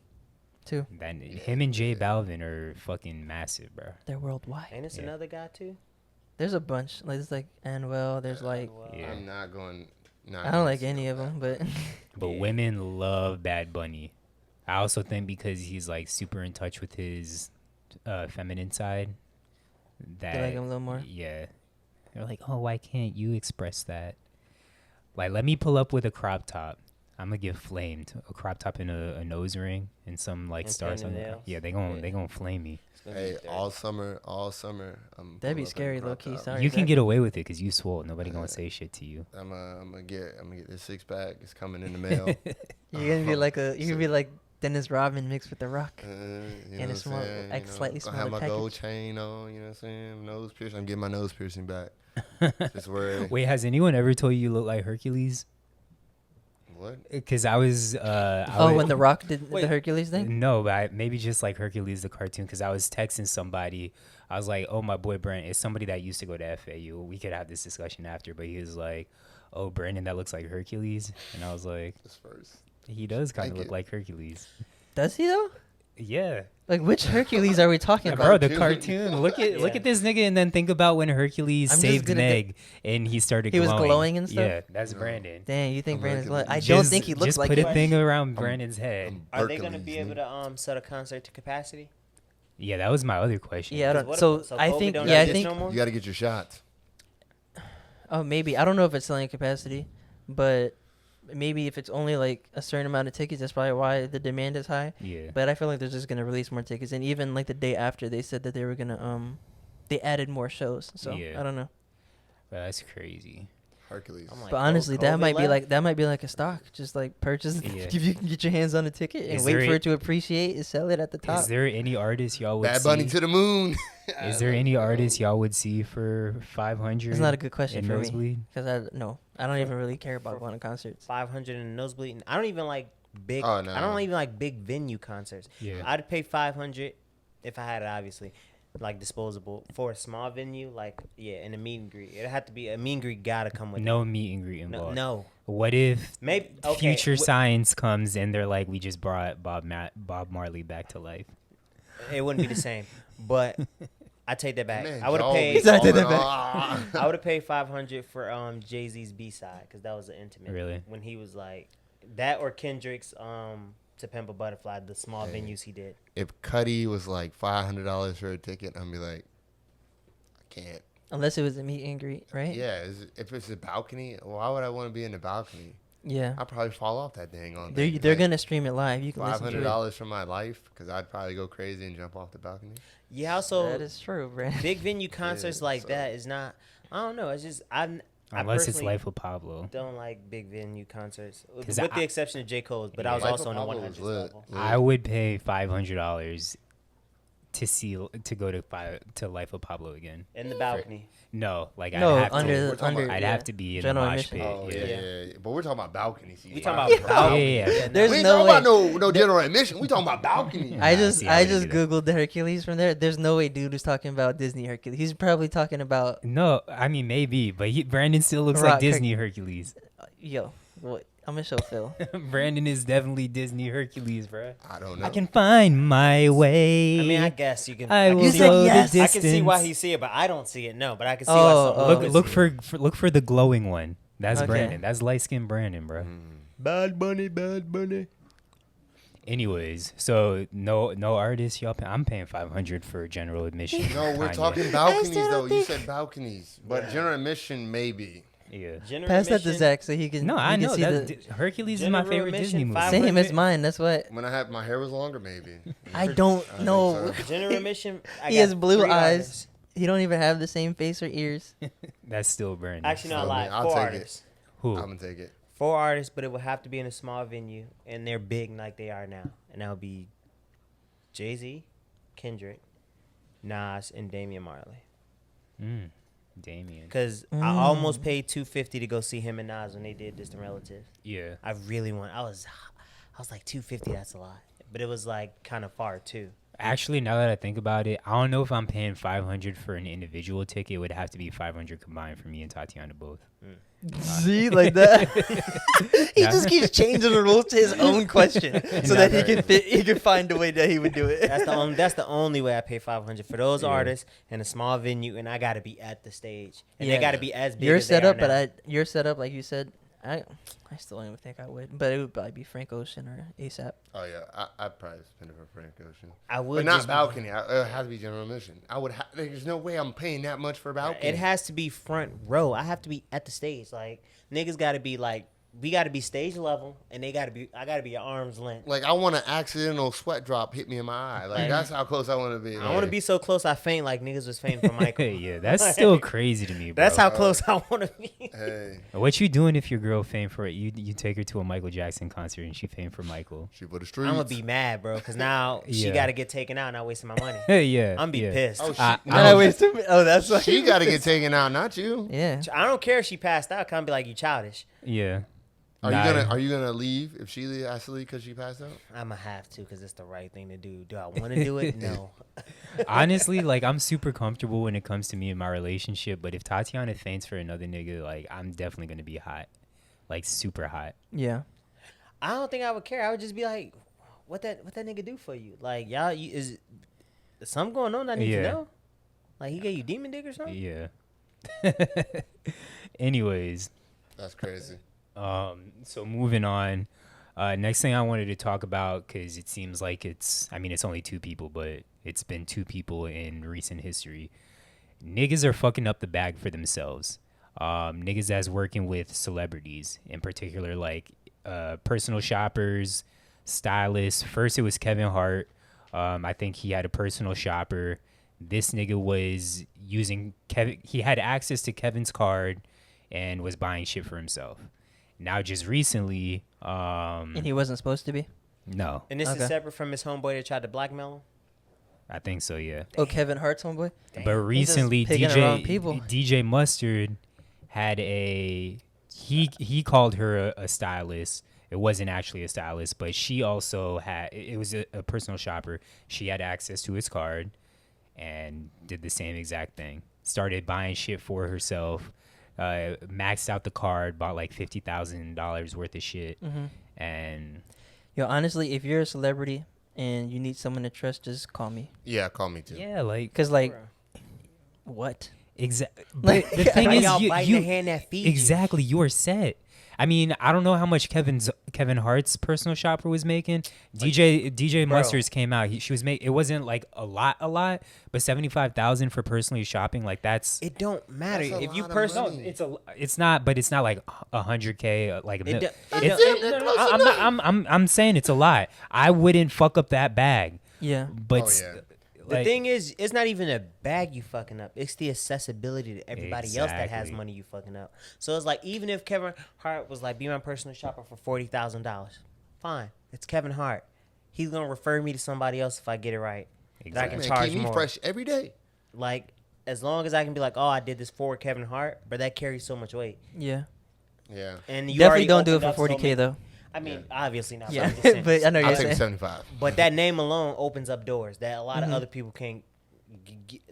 too. Him and J Balvin are fucking massive, bro. They're worldwide. Ain't this another guy too? There's a bunch. Like there's like Anuel. There's like. Yeah. I'm not going. I don't like any of them, but. But women love Bad Bunny. I also think because he's like super in touch with his feminine side. That they like him a little more. Yeah, they're like, oh, why can't you express that? Like, let me pull up with a crop top. I'm gonna get flamed. A crop top and a nose ring and some like stars on it. Yeah, they gonna flame me. Hey, all summer. That'd be scary, low key. Sorry, you can get away with it because you swole. Nobody gonna say shit to you. I'm gonna get this 6-pack. It's coming in the mail. You're gonna be like Dennis Rodman mixed with The Rock. And a small, like slightly smaller package. I have my gold chain on. You know what I'm saying? Nose piercing. I'm getting my nose piercing back. Just worry. Wait, has anyone ever told you look like Hercules? What? Because I was. When The Rock did the Hercules thing? No, but maybe just like Hercules the cartoon. Because I was texting somebody. I was like, "Oh, my boy Brent is somebody that used to go to FAU. We could have this discussion after." But he was like, "Oh, Brandon, that looks like Hercules," and I was like, Just first. "He does kind of look like Hercules." Does he though? Yeah. Like, which Hercules are we talking about? Bro, the cartoon. Look at this nigga and then think about when Hercules I'm just saved gonna Meg and he started He was glowing. glowing and stuff? Yeah, that's Brandon. Dang, you think I'm Brandon's Hercules. glowing? I don't think he looks Just like put him. a thing around Brandon's head. Are they gonna Hercules, be able nigga. to set a concert to capacity? Yeah, that was my other question. Yeah, I 'Cause don't. what So if- I Kobe think. don't Yeah, I exist think. no more? You got to get your shots. Oh, maybe. I don't know if it's selling capacity, but maybe if it's only like a certain amount of tickets, that's probably why the demand is high. Yeah. But I feel like they're just gonna release more tickets, and even like the day after, they said that they were gonna they added more shows. So Yeah. I don't know. Bro, that's crazy. Hercules. I'm like, But honestly, COVID that might be left? like a stock. Just like purchase Yeah. if you can get your hands on a ticket and Is wait there for a- it to appreciate and sell it at the top. Is there any artist y'all would Bad Bunny see? to the moon. Is there any artist y'all would see for 500? It's not a good question in for me nosebleed? because I don't even really care about going to concerts. 500 in a nosebleed. I don't even like big. Oh, no. I don't even like big venue concerts. Yeah. I'd pay 500 if I had it, obviously, like disposable for a small venue. Like in a meet and greet. It had to be a meet and greet. Gotta come with No meet and greet it. involved. No. What if Maybe okay, Future wh- Science comes and they're like, we just brought Bob Marley back to life? It wouldn't be the same, but I take that back. Man, I would have Joe paid. be I take that falling back. off. I would have paid 500 for Jay-Z's B-side because that was an intimate. Really? When he was like that or Kendrick's To Pimp a Butterfly, the small Hey. venues he did. If Cuddy was like $500 for a ticket, I'd be like, I can't. Unless it was a meet and greet, right? Yeah, if it's a balcony, why would I want to be in the balcony? Yeah. I'd probably fall off that dang on. They're gonna stream it live. You can listen to it. $500 for my life because I'd probably go crazy and jump off the balcony. Yeah, also That is true, Brandon. big venue concerts Yeah, like so- that is not. I don't know. It's just I Unless it's personally Life of Pablo. don't like big venue concerts, with 'Cause the I- exception of J. Cole's. But I Yeah. was Life also of on the Pablo was 100 lit. level. I would pay $500 to go to Life of Pablo again. In the balcony. No, like No, I'd have under to. the We're talking under. about- I'd yeah. have to be in General the mosh admission. pit. Oh, yeah. yeah. But we're talking about balcony seats. We talking about Yeah, balcony. yeah, yeah. There's we ain't no talking way. about no general admission. We talking about balcony. I Nah, just see, I I wouldn't just do that. googled the Hercules from there. There's no way dude was talking about Disney Hercules. He's probably talking about No, I mean maybe, but Brandon still looks Rock like Disney Hercules. yo. What? I'm gonna show Phil. Brandon is definitely Disney Hercules, bro. I don't know. I can find my way. I mean, I guess you can. I can will see- go yes. the I distance. can see why he see it, but I don't see it. No, but I can see Oh, why oh, someone look would look see it. for look for the glowing one. That's Okay. Brandon. That's light skinned Brandon, bro. Bad Bunny, Bad Bunny. Anyways, so no artists, y'all. I'm paying $500 for general admission. No, we're Kanye. talking balconies still though. don't You think- said balconies, but general admission maybe. Yeah. General Pass that to admission- Zach so he can. No, he I can know see that the Hercules is my General favorite admission, Disney movie. 500 same as mine. That's what When my hair was longer, maybe. I don't think know. so. General admission. I He got has blue 3 eyes. artists. He don't even have the same face or ears. That's still Brandon. Actually, not So, a man, lot. I'll 4 take it. artists. Who? I'm gonna take it. 4 artists, but it would have to be in a small venue, and they're big like they are now. And that would be Jay-Z, Kendrick, Nas, and Damian Marley. Damien. Because I almost paid $250 to go see him and Nas when they did Distant Relative. Yeah. I really want. I was like $250. That's a lot, but it was like kind of far too. Actually, now that I think about it, I don't know if I'm paying $500 for an individual ticket. It would have to be $500 combined for me and Tatiana both. See, like that. He Yeah. just keeps changing the rules to his own question so that he can fit. He can find a way that he would do it. That's the only way I pay $500 for those Yeah. artists in a small venue, and I got to be at the stage, and Yeah. they got to be as big. Your as they are setup, now. but your setup, like you said, I still don't even think I would, but it would probably be Frank Ocean or ASAP. Oh yeah, I'd probably spend it for Frank Ocean. I would, But not just- balcony. It has to be general admission. There's no way I'm paying that much for balcony. It has to be front row. I have to be at the stage. Like niggas got to be like, we got to be stage level, and they got to be. I got to be at arm's length. Like I want an accidental sweat drop hit me in my eye. Like that's how close I want to be. I want to be so close I faint like niggas was fainting for Michael. Yeah, that's still crazy to me, bro. That's how close I want to be. Hey, What you doing if your girl faint for it? You take her to a Michael Jackson concert and she faint for Michael. she for the streets. I'm gonna be mad, bro, because now she Yeah. got to get taken out, and I wasting my money. Hey, yeah. I'm be yeah. pissed. Oh, she, I- no, I wait, oh, that's why. she got to get taken out, not you. Yeah. I don't care if she passed out. Can't be like you childish. Yeah. Are Nah, you gonna leave if she has to leave because she passed out? I'ma have to because it's the right thing to do. Do I want to do it? No. Honestly, like I'm super comfortable when it comes to me and my relationship, but if Tatiana faints for another nigga, like I'm definitely gonna be hot, like super hot. Yeah. I don't think I would care. I would just be like, what that nigga do for you? Like y'all, is something going on? I need to Yeah. know. Like he gave you demon dick or something? Yeah. Anyways, That's crazy. so moving on. Next thing I wanted to talk about, because it seems like it's only two people, but it's been two people in recent history. Niggas are fucking up the bag for themselves. Niggas that's working with celebrities, in particular, like personal shoppers, stylists. First, it was Kevin Hart. I think he had a personal shopper. This nigga was using he had access to Kevin's card and was buying shit for himself. Now, just recently, And he wasn't supposed to be. no, And this Okay. is separate from his homeboy that tried to blackmail him? I think so, yeah. Oh, Kevin Hart's homeboy. But recently, picking the wrong people. DJ Mustard had he called her a stylist. It wasn't actually a stylist, but she also it was a personal shopper. She had access to his card and did the same exact thing. Started buying shit for herself, maxed out the card, bought like $50,000 worth of shit. Mm-hmm. And Yo, honestly, if you're a celebrity and you need someone to trust, just call me. Yeah, call me too. yeah, like, Cause like, Bruh. what? exactly. Like- But the thing Why is, y'all you, biting you the hand that feeds you? exactly, you are set. I mean, I don't know how much Kevin Hart's personal shopper was making. DJ bro. Mustard's came out. She was it wasn't like a lot, but 75,000 for personally shopping, like that's It don't matter. That's a If you lot of personally, money. it's not like 100K, like a It mil. do- it It's- don't- no, I'm saying it's a lot. I wouldn't fuck up that bag, Yeah. but Oh, yeah. the like, thing is, it's not even a bag you fucking up. It's the accessibility to everybody else that has Exactly. money you fucking up. So it's like, even if Kevin Hart was like, be my personal shopper for $40,000, fine. It's Kevin Hart. He's gonna refer me to somebody else if I get it right. That I can Exactly. Man, charge keep me more. fresh every day. Like, as long as I can be like, oh, I did this for Kevin Hart, but that carries so much weight. Yeah. Yeah. And you Definitely already don't do it opened for up so 40K many- though. I mean, obviously not. Yeah. I'm just saying. But I know I'll you're take saying. 75. But that name alone opens up doors that a lot of Mhm. other people can't,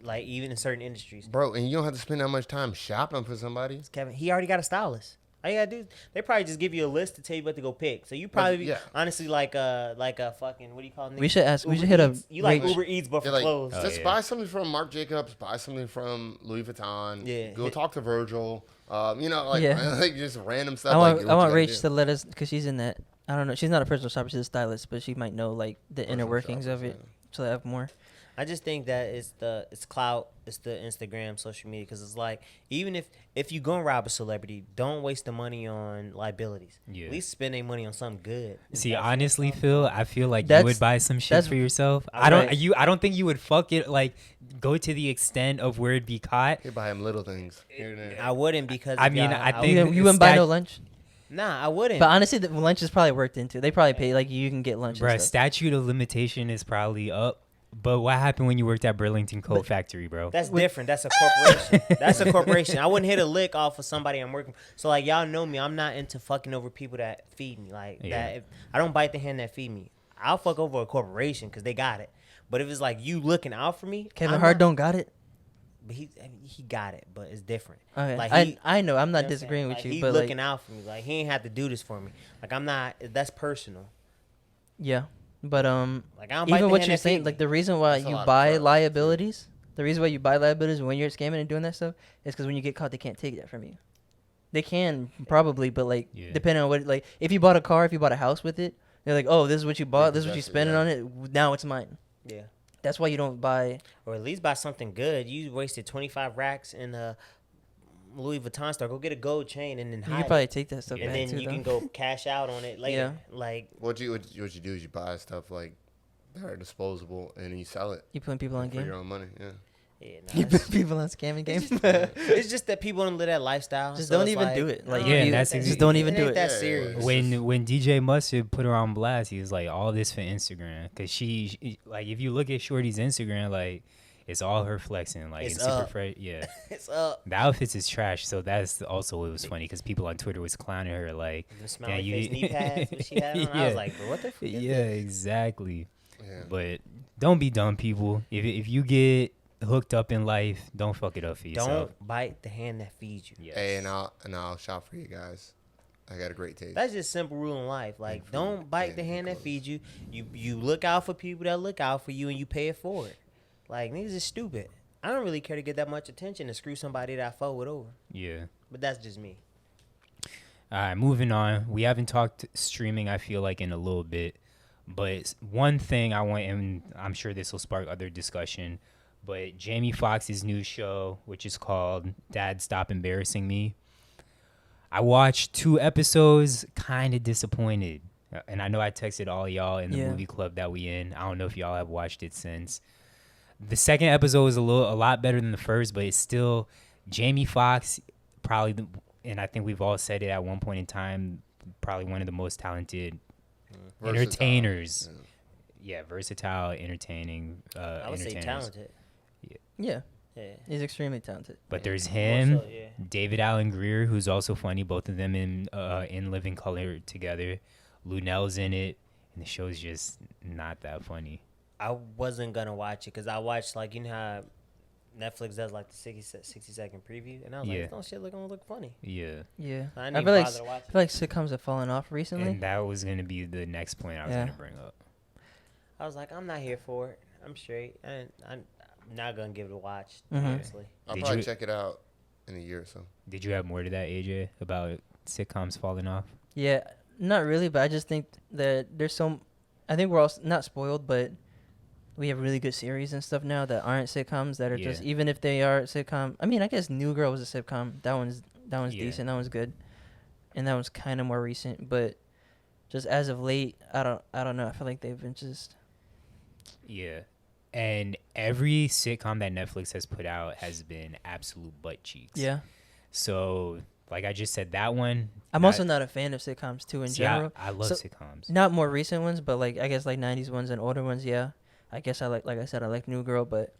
like, even in certain industries. Bro, and you don't have to spend that much time shopping for somebody. Kevin, he already got a stylist. All you gotta do, they probably just give you a list to tell you what to go pick. So you probably, yeah. honestly, like a fucking, what do you call it? We should ask. We Uber should hit a. Eats. You like rate- Uber Eats, but for They're like, clothes. Oh, just yeah. buy something from Marc Jacobs, buy something from Louis Vuitton. Yeah. Go talk to Virgil. You know, like, Yeah. like just random stuff. I like, want. what I you want gotta Rach do. to let us, cause she's in that. I don't know. She's not a personal shopper. She's a stylist, but she might know like the inner Personal workings of shoppers, it. So I have more. I just think that it's clout, it's the Instagram, social media, because it's like, even if you gonna rob a celebrity, don't waste the money on liabilities. Yeah. At least spend their money on something good. See, honestly, Phil, I feel like you That's- would buy some shit that's- for yourself. Right. I don't think you would fuck it, like go to the extent of where it'd be caught. You buy him little things here and there. I wouldn't, because I if mean, y'all- I think- You wouldn't buy no stat- lunch. nah, I wouldn't. But honestly, the lunch is probably worked into. They probably pay like you can get lunch. Bruh, And stuff. statute of limitation is probably up. But what happened when you worked at Burlington Coat Factory, bro? That's different. That's a corporation. That's a corporation. I wouldn't hit a lick off of somebody I'm working. So like, y'all know me. I'm not into fucking over people that feed me. Like Yeah. that. If, I don't bite the hand that feed me. I'll fuck over a corporation because they got it. But if it's like you looking out for me, Kevin I'm Hart not- don't got it. But he got it. But it's different. Okay. Like I know. I'm you know what not I'm disagreeing saying? with Like, you, he but looking like, out for me. Like he ain't have to do this for me. Like I'm not. That's personal. yeah. But Like I don't bite even the what hand you're that saying, feed like me. the reason why That's a you lot of buy trust, too. liabilities, the reason why you buy liabilities when you're scamming and doing that stuff is because when you get caught, they can't take that from you. They can probably, but like Yeah. depending on what, like if you bought a car, if you bought a house with it, they're like, oh, this is what you bought, this is what you Repossess it, spending yeah. on it. Now it's mine. Yeah. That's why you don't buy. Or at least buy something good. You wasted 25 racks in a Louis Vuitton store. Go get a gold chain and then You hide can it. probably take that stuff Yeah. And back then too. you though. can go cash out on it later. Like, What you do is you buy stuff like that are disposable and then you sell it You putting people on for game. your own money. Yeah. yeah, You nah, put people on scamming games. it's just that people don't live that lifestyle. Just so don't it's even like, do it. Like no, Yeah, it and ain't that's that ex- serious. Just don't even It do ain't it. that Yeah, serious. It's When DJ Mustard put her on blast, he was like, "All this for Instagram," because she like if you look at Shorty's Instagram, like it's all her flexing, like It's super up. fresh. Yeah, It's up. the outfits is trash. So that's also what was funny because people on Twitter was clowning her like, The smiley you- face knee pads that she had on. I Yeah. was like, bro, what the fuck? is yeah, this? exactly. Yeah. But don't be dumb, people. If you get hooked up in life, don't fuck it up for yourself. Don't bite the hand that feeds you. Yes. Hey, and I'll shop for you guys. I got a great taste. That's just simple rule in life. Like, food don't bite and the hand that clothes. feeds you. You look out for people that look out for you, and you pay it forward. Like, niggas is stupid. I don't really care to get that much attention to screw somebody that I forward over. Yeah. But that's just me. All right, moving on. We haven't talked streaming, I feel like, in a little bit. But one thing I want, and I'm sure this will spark other discussion, but Jamie Foxx's new show, which is called Dad Stop Embarrassing Me. I watched 2 episodes, kind of disappointed. And I know I texted all y'all in the movie club that we in. I don't know if y'all have watched it since. The second episode was a lot better than the first, but it's still Jamie Foxx, probably, and I think we've all said it at one point in time, probably one of the most talented entertainers. Yeah, versatile, entertaining. I would say talented. Yeah. Yeah. He's extremely talented. But there's him, Also, yeah. David Allen Greer, who's also funny. Both of them in Living Color together. Lunel's in it, and the show's just not that funny. I wasn't going to watch it because I watched, like, you know how Netflix does, like, the 60-second preview? And I was like, this don't shit look funny. Yeah. Yeah. I I didn't feel even like bother to watch I feel like sitcoms have fallen off recently. And that was going to be the next point I was going to bring up. I was like, I'm not here for it. I'm straight. I'm not going to give it a watch, Mhm. honestly. I'll Did probably you- check it out in a year or so. Did you have more to that, AJ, about sitcoms falling off? Yeah, not really, but I just think that there's some. I think we're all not spoiled, but we have really good series and stuff now that aren't sitcoms that are just, even if they are sitcom. I mean, I guess New Girl was a sitcom. That one's decent. That one's good, and that was kind of more recent. But just as of late, I don't know. I feel like they've been just. Yeah. And every sitcom that Netflix has put out has been absolute butt cheeks. Yeah. So, like I just said, that one. I'm also not a fan of sitcoms too in general. I love sitcoms. Not more recent ones, but like I guess like 90s ones and older ones. Yeah, I guess I like I said, I like New Girl, but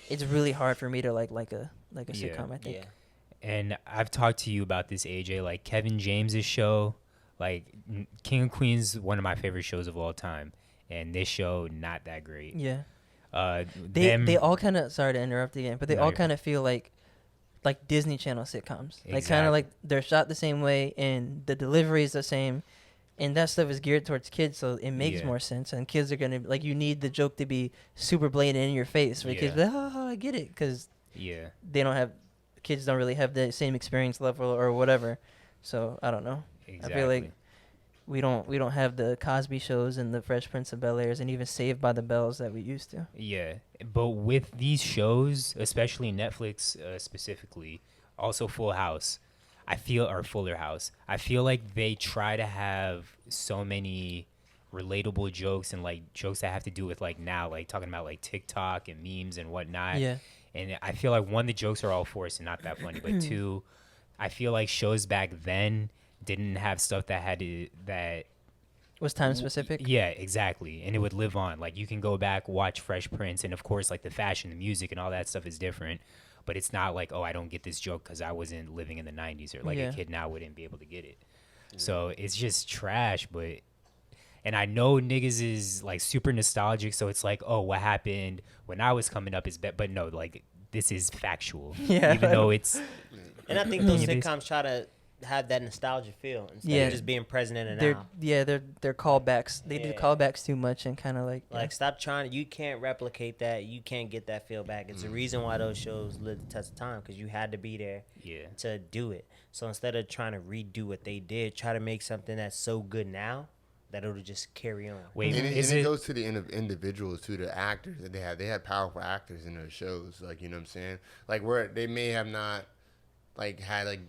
it's really hard for me to like a sitcom. I think. Yeah. And I've talked to you about this, AJ. Like Kevin James's show, like King of Queens, one of my favorite shows of all time, and this show not that great. Yeah. They all kind of, sorry to interrupt again, but they all kind of feel like Disney Channel sitcoms. Like kind of like they're shot the same way and the delivery is the same, and that stuff is geared towards kids, so it makes more sense. And kids are gonna like, you need the joke to be super blatant in your face for kids. Like, I get it, because kids don't really have the same experience level or whatever. So I don't know. Exactly. I feel like we don't have the Cosby shows and the Fresh Prince of Bel-Airs and even Saved by the Bells that we used to. Yeah, but with these shows, especially Netflix specifically, also Full House, or Fuller House, I feel like they try to have so many relatable jokes and like jokes that have to do with like now, like talking about like TikTok and memes and whatnot. Yeah. And I feel like one, the jokes are all forced and not that funny, but two, I feel like shows back then didn't have stuff that was time specific. Yeah, exactly. And it would live on. Like you can go back, watch Fresh Prince, and of course like the fashion, the music and all that stuff is different, but it's not like, oh, I don't get this joke because I wasn't living in the 90s, or like a kid now wouldn't be able to get it. So it's just trash. And I know niggas is like super nostalgic, so it's like, oh, what happened when I was coming up is but no, like this is factual. Yeah. Even though it's And I think those sitcoms try to have that nostalgia feel instead of just being present in and out. They're callbacks. They do callbacks too much and kind of like stop trying. You can't replicate that. You can't get that feel back. It's the reason why those shows live the test of time, because you had to be there to do it. So instead of trying to redo what they did, try to make something that's so good now that it'll just carry on. Wait, and it goes to the individuals, to the actors that they had. They had powerful actors in those shows, like, you know what I'm saying? Like where they may have not like had like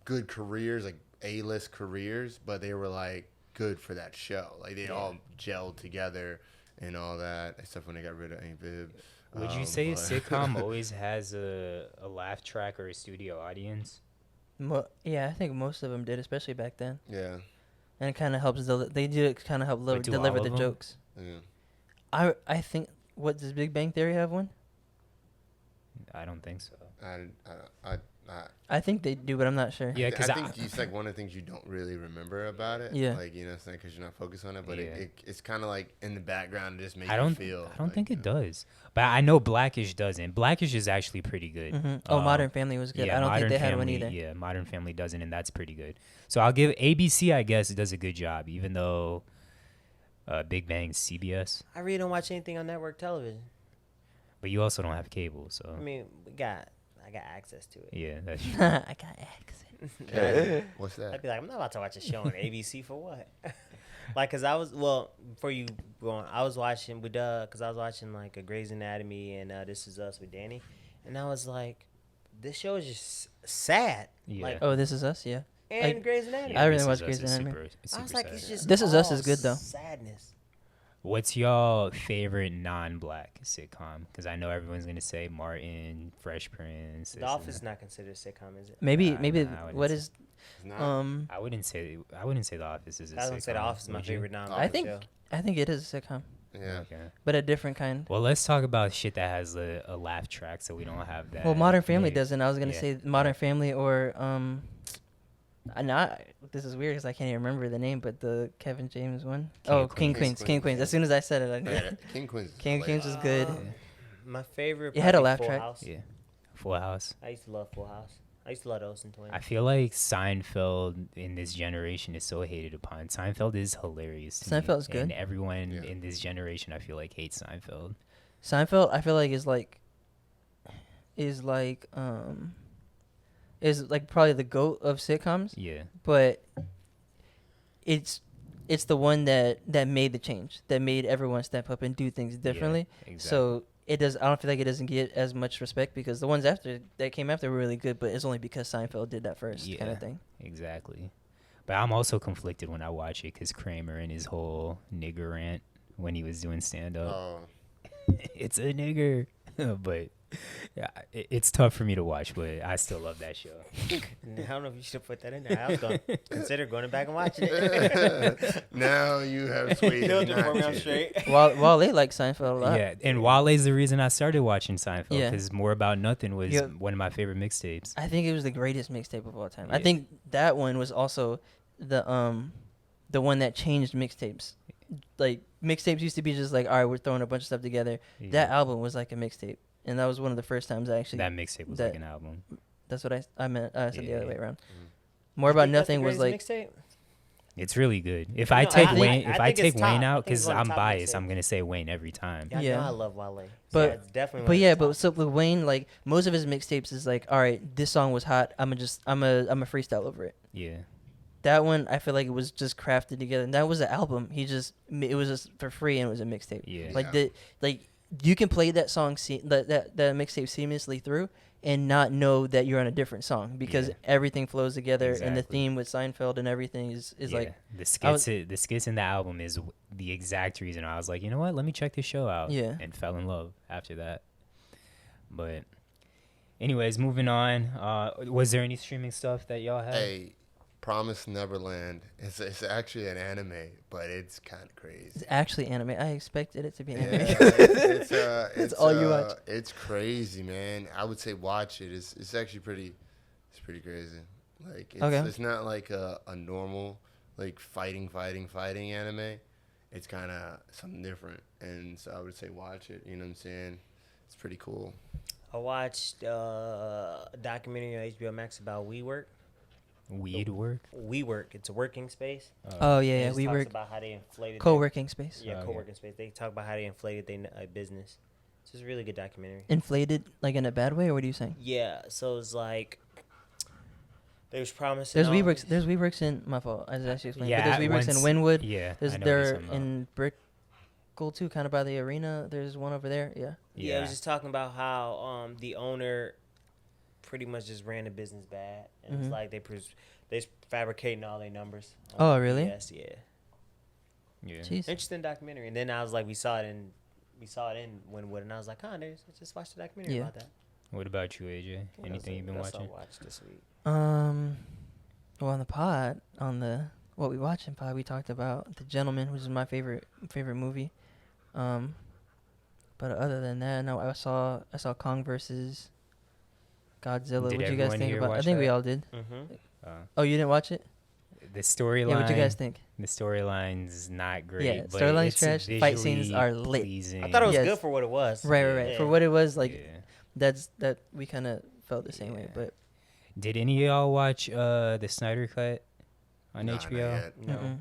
good careers, like A-list careers, but they were like good for that show. Like they all gelled together and all that, except when they got rid of Aunt Viv. Would you say a sitcom always has a laugh track or a studio audience? I think most of them did, especially back then. Yeah. And it kind of helps. They do kind of help deliver the jokes. Yeah. I think. What does Big Bang Theory have one? I don't think so. I think they do, but I'm not sure. Yeah, I because think it's like one of the things you don't really remember about it. Yeah. Like, you know, because you're not focused on it, but Yeah. it's kind of like in the background, it just makes I don't you feel. I don't like, think you it know. does, but I know Blackish doesn't. Blackish is actually pretty good. Oh, Um, Modern Family was good. Yeah, I don't think Modern they had one Family- either. Yeah, Modern Family doesn't, and that's pretty good. So I'll give ABC. I guess does a good job, even though Big Bang's CBS. I really don't watch anything on network television. But you also don't have cable, so I mean, I got access to it. yeah, that's true. I got accent. Yeah. What's I'd that? be like, I'm not about to watch a show on ABC for what? Like, cause I was before you going, I was watching with cause I was watching like a Grey's Anatomy and This Is Us with Danny, and I was like, this show is just sad. Yeah. Like, Oh, This Is Us, yeah. and like- Grey's Anatomy. Yeah, I really This watch Is Us Grey's is Anatomy. I was like, sad. it's just This Is Us all is good, though. Sadness. What's y'all favorite non-black sitcom? Because I know everyone's gonna say Martin, Fresh Prince. The Office is not considered a sitcom, is it? Maybe Nah, maybe nah, I wouldn't what say- is It's not? I wouldn't say The Office is a I was sitcom. gonna say The Office is my would you? favorite non. I think show. I think it is a sitcom, Yeah. Okay. but a different kind. Well, let's talk about shit that has a laugh track, so we don't have that. Well, Modern Family Yeah. doesn't. I was gonna Yeah. say Modern Family or this is weird because I can't even remember the name, but the Kevin James one. King Oh, of King Queens. Queens. King Queens. As soon as I said it, I knew. Yeah, it. King Queens. King Queens was good. My favorite. It had a probably laugh Full track. House. Yeah. Full House. I used to love Full House. I used to love Olsen Twins. I feel like Seinfeld in this generation is so hated upon. Seinfeld is hilarious. To me, Seinfeld's good. and everyone Yeah. in this generation, I feel like, hates Seinfeld. Seinfeld, I feel like is like probably the GOAT of sitcoms, Yeah. but it's the one that made the change, that made everyone step up and do things differently. Yeah, exactly. So it does. I don't feel like it doesn't get as much respect because the ones after that came after were really good, but it's only because Seinfeld did that first, kind Yeah. of thing. Exactly. But I'm also conflicted when I watch it because Kramer and his whole nigger rant when he was doing stand up. Oh, It's a nigger. But yeah, it's tough for me to watch, but I still love that show. I don't know if you should put that in there. I was going to consider going back and watching it. now you have swayed me Build it for me, not I'm to. straight. While they like Seinfeld a lot. Yeah, and Wale's the reason I started watching Seinfeld Yeah. because More About Nothing was Yeah. one of my favorite mixtapes. I think it was the greatest mixtape of all time. I Yeah. think that one was also the one that changed mixtapes. Like mixtapes used to be just like, all right, we're throwing a bunch of stuff together. Yeah. That album was like a mixtape, and that was one of the first times I actually. That mixtape was that- like an album. That's what I meant. I said the other Yeah. way around. Mm. More About Nothing was like. Mixtape? It's really good. If No, I take I think- Wayne, I if I think take it's Wayne top. I out, think it's because one of I'm the top biased, I'm mixtapes. gonna say Wayne every time. Yeah, Yeah. I know I love Wale. But- it's definitely. But one of yeah, the but top. so with Wayne, like most of his mixtapes is like, all right, this song was hot. I'm a freestyle over it. Yeah. That one, I feel like it was just crafted together, and that was an album. It was just for free, and it was a mixtape. Yeah. Like you can play that song, that mixtape seamlessly through, and not know that you're on a different song because Yeah. everything flows together, and the Exactly. theme with Seinfeld and everything is Yeah. like, the skits in the album is the exact reason I was like, you know what, let me check this show out. Yeah. And fell in love after that. But anyways, moving on. Was there any streaming stuff that y'all had? Hey, Promise Neverland. It's actually an anime, but it's kind of crazy. it's actually anime. I expected it to be anime. Yeah, it's all you watch. It's crazy, man. I would say watch it. It's actually pretty. It's pretty crazy. Like it's not like a normal like fighting anime. It's kind of something different, and so I would say watch it. You know what I'm saying? It's pretty cool. I watched a documentary on HBO Max about WeWork. Weed work? WeWork, it's a working space. Oh And yeah, it just we talks work about how they inflated co-working space. Their, Oh, yeah. co-working space. They talk about how they inflated their business. So it's a really good documentary. Inflated, like in a bad way, or what are you saying? Yeah, so it's like they was promising. There's all WeWorks. these- There's WeWorks in my fault. I just actually explained. Yeah, but there's WeWorks once- in Wynwood. Yeah. There's I know what you're there talking about. in Brickell too, kind of by the arena. There's one over there. Yeah. Yeah, it was just talking about how the owner pretty much just ran the business bad, and it's Mhm. like they fabricating all their numbers. Oh, really? Yes, yeah. Yeah. Jeez. Interesting documentary. And then I was like, we saw it in Wynwood, and I was like, let's just watch the documentary Yeah. about that. What about you, AJ? What Anything else- you've been what else I watching? watched this week? Well, on the pod, on the What We Watchin' pod, we talked about The Gentleman, which is my favorite movie. But other than that, no, I saw Kong versus Godzilla. Did What you guys everyone think here about? I watch think we that? all did. Mm-hmm. Oh, you didn't watch it? The storyline. Yeah, what you guys think? The storyline's not great. Yeah, but storyline's it's trash. Fight scenes visually are lit. pleasing. I thought it was Yes. good for what it was. Right. Yeah. For what it was, like Yeah. that we kind of felt the same way. Yeah. But Did any of y'all watch the Snyder Cut on Nah, not HBO? yet. No. mm-mm.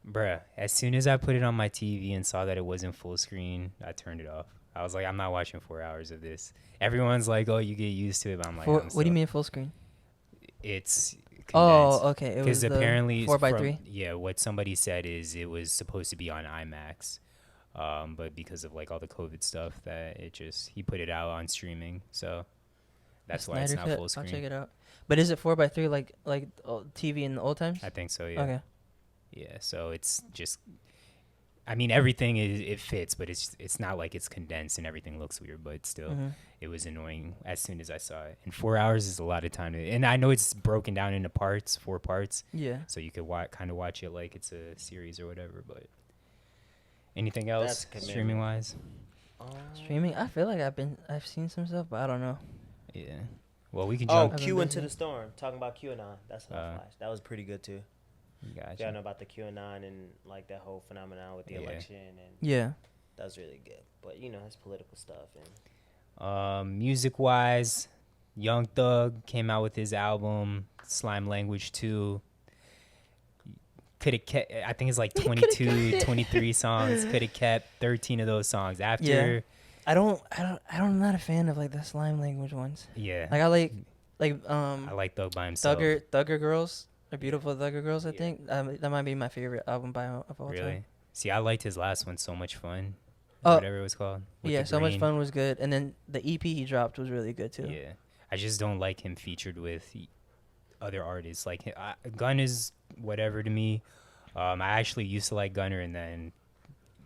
Bruh, as soon as I put it on my TV and saw that it wasn't full screen, I turned it off. I was like, I'm not watching 4 hours of this. Everyone's like, oh, you get used to it. But I'm like, What do you mean full screen? It's condensed. Oh, okay. It was Because apparently, the 4x3. Yeah, what somebody said is it was supposed to be on IMAX, but because of like all the COVID stuff, that he put it out on streaming. So that's why it's Snyder not Cut? full screen. I'll check it out. But is it 4x3 like TV in the old times? I think so. Yeah. Okay. Yeah. So it's just. I mean, everything it fits, but it's not like it's condensed and everything looks weird. But still, Mhm. it was annoying as soon as I saw it. And 4 hours is a lot of time. And I know it's broken down into parts, 4 parts. Yeah. So you could kind of watch it like it's a series or whatever. But anything else That's commitment. streaming wise? Streaming. I feel like I've seen some stuff, but I don't know. Yeah. Well, we can Oh, jump. I've been Q Into busy. the Storm. Talking about QAnon. That's what I flashed. That was pretty good too. Gotcha. Y'all know about the QAnon and like that whole phenomenon with the Yeah. election, and Yeah. that was really good. But you know, it's political stuff. And Music wise, Young Thug came out with his album Slime Language 2. Could have kept, I think it's like 22, 23 songs. Could have kept 13 of those songs. After, I'm not a fan of like the slime language ones. yeah, Like I I like Thug by himself. Thugger Girls, or Beautiful Thugger Girls. I Yeah. think that might be my favorite album by him of all Really? time. See, I liked his last one, So Much Fun. Oh, Whatever it was called. with Yeah, the So Much green. Fun was good, and then the EP he dropped was really good too. Yeah, I just don't like him featured with other artists. Like Gun is whatever to me. I actually used to like Gunner and then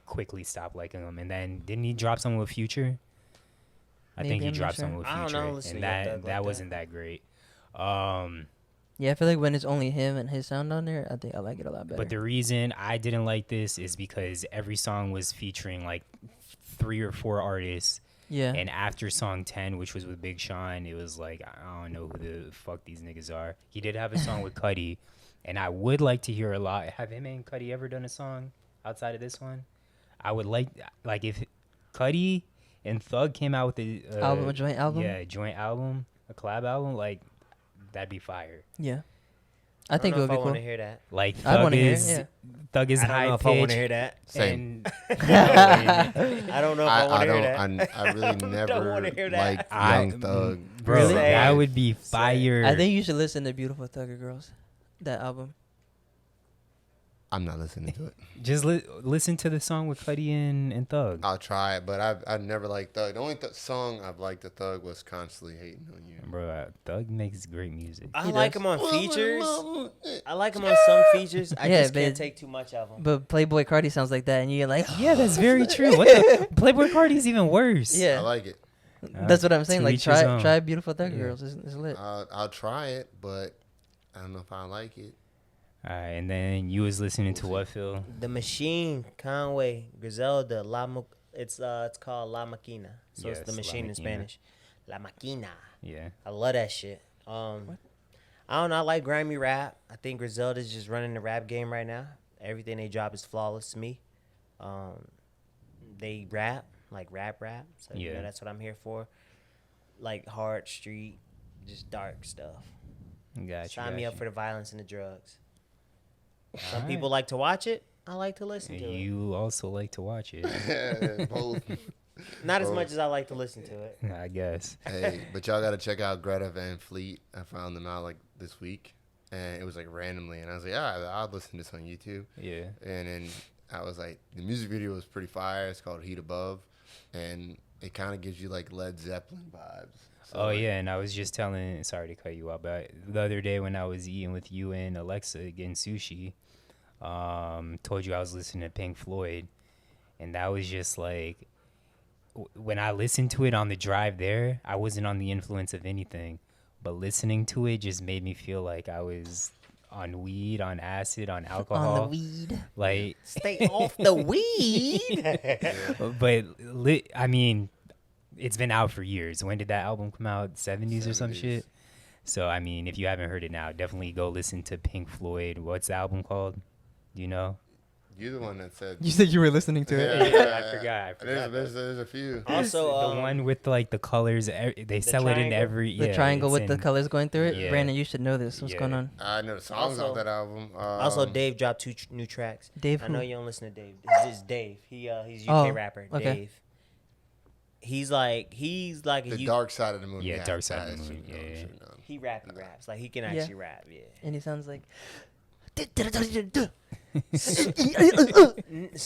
quickly stopped liking him. And then didn't he drop something with Future? I think Maybe, he I'm not dropped sure. something with I don't Future, know, listen and to Young Thug like that that. wasn't that great. Yeah, I feel like when it's only him and his sound on there, I think I like it a lot better. But the reason I didn't like this is because every song was featuring like 3 or 4 artists. yeah, And after song 10, which was with Big Sean, it was like, I don't know who the fuck these niggas are. He did have a song with Cudi, and I would like to hear a lot. Have him and Cudi ever done a song outside of this one? I would like if Cudi and Thug came out with a joint album. Yeah, a joint album, a collab album, like, that'd be fire. Yeah, I think it don't would know be if I cool. want to hear that. Like, I'd Thug wanna hear it, is, yeah. Thug is I don't high know if I want to hear pitched. that. Same. I don't know if I want to hear that. I really never wanna hear that. liked Young Thug. Bro, Really? that would be fire. I think you should listen to Beautiful Thugger Girls, that album. I'm not listening to it. Just listen to the song with Cudi and Thug. I'll try it, but I've never liked Thug. The only song I've liked of Thug was Constantly Hating on You. Bro, Thug makes great music. I He like does. him on features. I like him on some features. I Yeah, just can't but- take too much of him. But Playboy Cardi sounds like that, and you're like, Yeah, that's very true. What the Playboy Cardi's even worse. yeah, I like it. that's what I'm saying. To Like each his own. try Beautiful Thugger Yeah. Girls. It's lit. I'll try it, but I don't know if I like it. All right, and then you was listening to what, Phil? The Machine, Conway, Griselda, it's called La Maquina. So it's Yes, the La machine in Maquina. Spanish. La Maquina. Yeah. I love that shit. I don't know. I like grimy rap. I think Griselda's just running the rap game right now. Everything they drop is flawless to me. They rap, like rap. So you Yeah. know, that's what I'm here for. Like hard street, just dark stuff. Sign me up for the violence and the drugs. Some people like to watch it. I like to listen to it. You also like to watch it, Both. Not as much as I like to listen to it. I guess. Hey, but y'all got to check out Greta Van Fleet. I found them out like this week, and it was like randomly, and I was like, yeah, I'll listen to this on YouTube. Yeah. And then I was like, the music video was pretty fire. It's called Heat Above, and it kind of gives you like Led Zeppelin vibes. So, Oh, like, yeah, and I was just sorry to cut you off, but the other day when I was eating with you and Alexa getting sushi, told you I was listening to Pink Floyd, and that was just like, when I listened to it on the drive there, I wasn't on the influence of anything, but listening to it just made me feel like I was on weed, on acid, on alcohol. On the weed. Like, Stay off the weed. but I mean, it's been out for years. When did that album come out? 70s or some 70s. shit. So I mean, if you haven't heard it now, definitely go listen to Pink Floyd. What's the album called? Do you know? You're the one that said. You said you were listening to it. Yeah, I forgot. There's a few. Also, The one with like the colors. They sell it in triangle? every. The yeah, triangle it's with the in- colors going through it. Yeah. Brandon, you should know this. What's Yeah. going on? I know the songs Also- off that album. Also, Dave dropped 2 new tracks. Dave I who? know you don't listen to Dave. It's just Dave. He's a UK Oh, rapper. okay. Dave. He's like a The U- Dark Side of the Moon. Yeah, Dark Side of the that Moon, shit, yeah, yeah. no. he raps. Like he can Yeah. actually rap. Yeah. And he sounds like.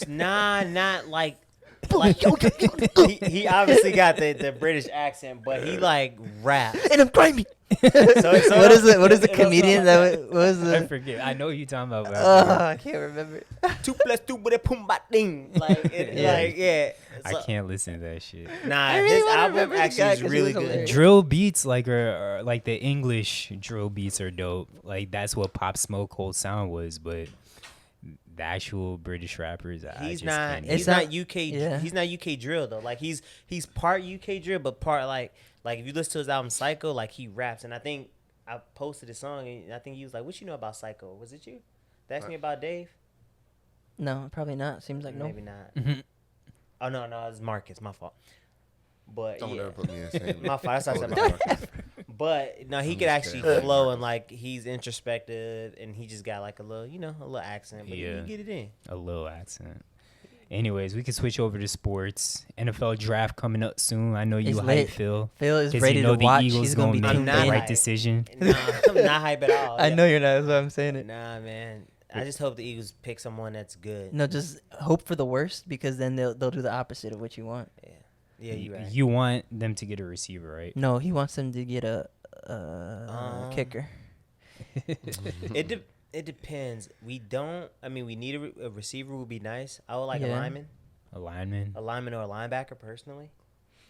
Not like. He obviously got the British accent, but he like raps. And I'm grimy. So What is it? What is the it don't comedian sound that? What was I the? forget. I know who you're talking about. But I forget. I can't remember. 2 + 2 but a pum ba ding. Like Yeah. like yeah. I So- can't listen to that shit. Nah, I really this wanna album remember the actually guy is 'cause he really was good. hilarious. Drill beats are like the English drill beats are dope. Like that's what Pop Smoke whole sound was, but the actual British rappers, I He's just not. can't. He's It's not not- UK. yeah. He's not UK drill though. Like he's part UK drill, but part like if you listen to his album Psycho, like he raps. And I think I posted a song, and I think he was like, "What you know about Psycho? Was it you? That asked me about Dave? No, probably not. Seems like no. Maybe not. Mhm. Oh no, it was Marcus. My fault. But Someone yeah, ever put me in the same. my fault. That's what I said. Hold My on. fault. But no, he I'm could just actually kidding. flow and like he's introspective, and he just got like a little accent. But Yeah. you get it in. A little accent. Anyways, we can switch over to sports. NFL draft coming up soon. I know you It's hype, lit. Phil. Phil is 'Cause ready you know to the watch. Eagles He's gonna be make tuned the not in. right hype. decision. Nah, I'm not hype at all. I know you're not. That's why I'm saying it. Nah, man. I just hope the Eagles pick someone that's good. No, just hope for the worst because then they'll do the opposite of what you want. Yeah, you right. You want them to get a receiver, right? No, he wants them to get a kicker. It depends. We don't. I mean, we need a receiver would be nice. I would like Yeah. a lineman, A lineman. or a linebacker personally.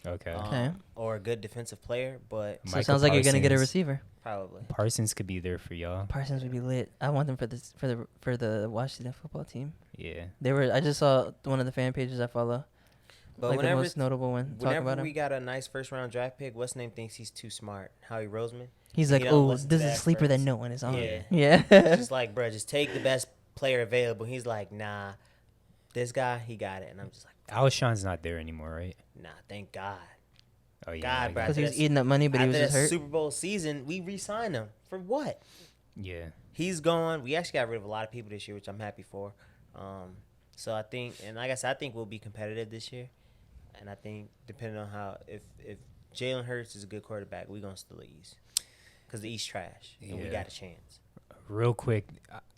Okay. Okay. Or a good defensive player, but So Micah it sounds like you're gonna get a Parsons. receiver. probably. Parsons could be there for y'all. Parsons would be lit. I want them for the Washington football team. Yeah. They were. I just saw one of the fan pages I follow. But Like the whenever most notable one. Talk whenever about we him. got a nice first round draft pick, what's name thinks he's too smart? Howie Roseman. He's he like, don't oh, listen this to is a sleeper that experts. no one is on. Yeah. Yeah. Just like, bro, just take the best player available. He's like, nah, this guy, he got it, and I'm just like, Alshon's not there anymore, right? nah, thank God. Oh yeah. God, bro. Because he was That's- eating up money, but he After was just that hurt. Super Bowl season, we re-signed him for what? Yeah. He's gone. We actually got rid of a lot of people this year, which I'm happy for. So I think, and like I said, I think we'll be competitive this year. And I think depending on how, if Jalen Hurts is a good quarterback, we're gonna steal the East, because the East trash, and we Yeah. got a chance. Real quick,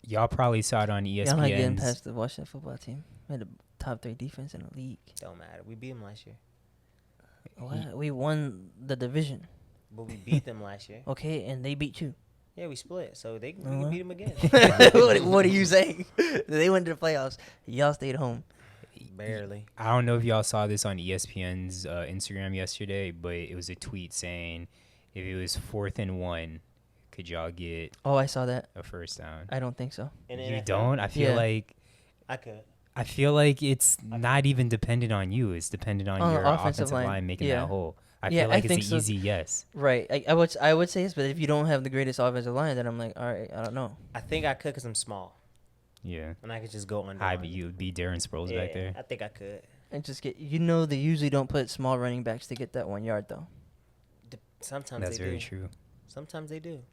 y'all probably saw it on ESPN. Y'all not getting past the Washington football team. We had the top 3 defense in the league. Don't matter. We beat them last year, What? We won the division. but we beat them last year. Okay, and they beat you. Yeah, we split, so we Uh-huh. can beat them again. what are you saying? They went to the playoffs. Y'all stayed home. Barely. I don't know if y'all saw this on ESPN's Instagram yesterday, but it was a tweet saying if it was 4th and 1, could y'all get Oh, I saw that. a first down? I don't think so. In the You NFL, don't? I feel Yeah. like I could. it's not even dependent on you. It's dependent on On the your offensive offensive line, line. making Yeah. that hole. I Yeah, feel like I think it's so. an easy yes. Right. I would say yes, but if you don't have the greatest offensive line, then I'm like, all right, I don't know. I think I could, because I'm small, Yeah. and I could just go under. Hi, on but it. you would be Darren Sproles Yeah, back there. I think I could. And just get, they usually don't put small running backs to get that 1 yard though. Sometimes That's they very do. true. Sometimes they do.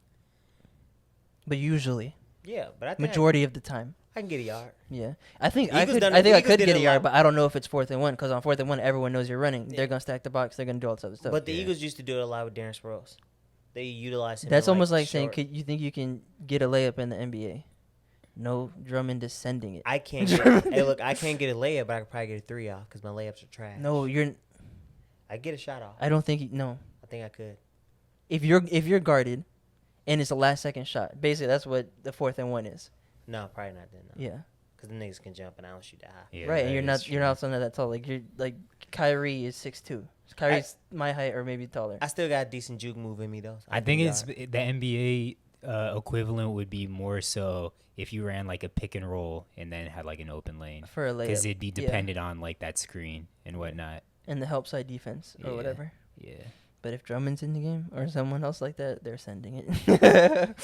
But usually, Yeah, but I think majority of the time. I can get a yard. Yeah, I think The I Eagles could. done I it- think the I Eagles could did get it a a yard, lot. but I don't know if it's 4th and 1 because on 4th and 1, everyone knows you're running. Yeah. They're gonna stack the box. They're gonna do all this other stuff. But the Yeah. Eagles used to do it a lot with Darren Sproles. They utilize him. That's in, almost like saying, short- could you think you can get a layup in the NBA? No, Drummond is sending it. I can't. Hey, look, I can't get a layup, but I could probably get a 3 off because my layups are trash. No, you're. I get a shot off. I don't think. No, I think I could. if you're guarded, and it's a last second shot. Basically, that's what the 4th and 1 is. No, probably not then. No. Yeah. Because the niggas can jump and I don't shoot that high. Yeah, Right, that and you're is not true. someone that tall. Like you're like Kyrie is 6'2". Kyrie's my height or maybe taller. I still got a decent juke move in me though. So I can think get a it's yard. the NBA equivalent would be more so if you ran like a pick and roll and then had like an open lane For a layup. because it'd be Yeah. dependent on like that screen and whatnot. and the help side defense or Yeah. whatever. Yeah. But if Drummond's in the game or someone else like that, they're sending it.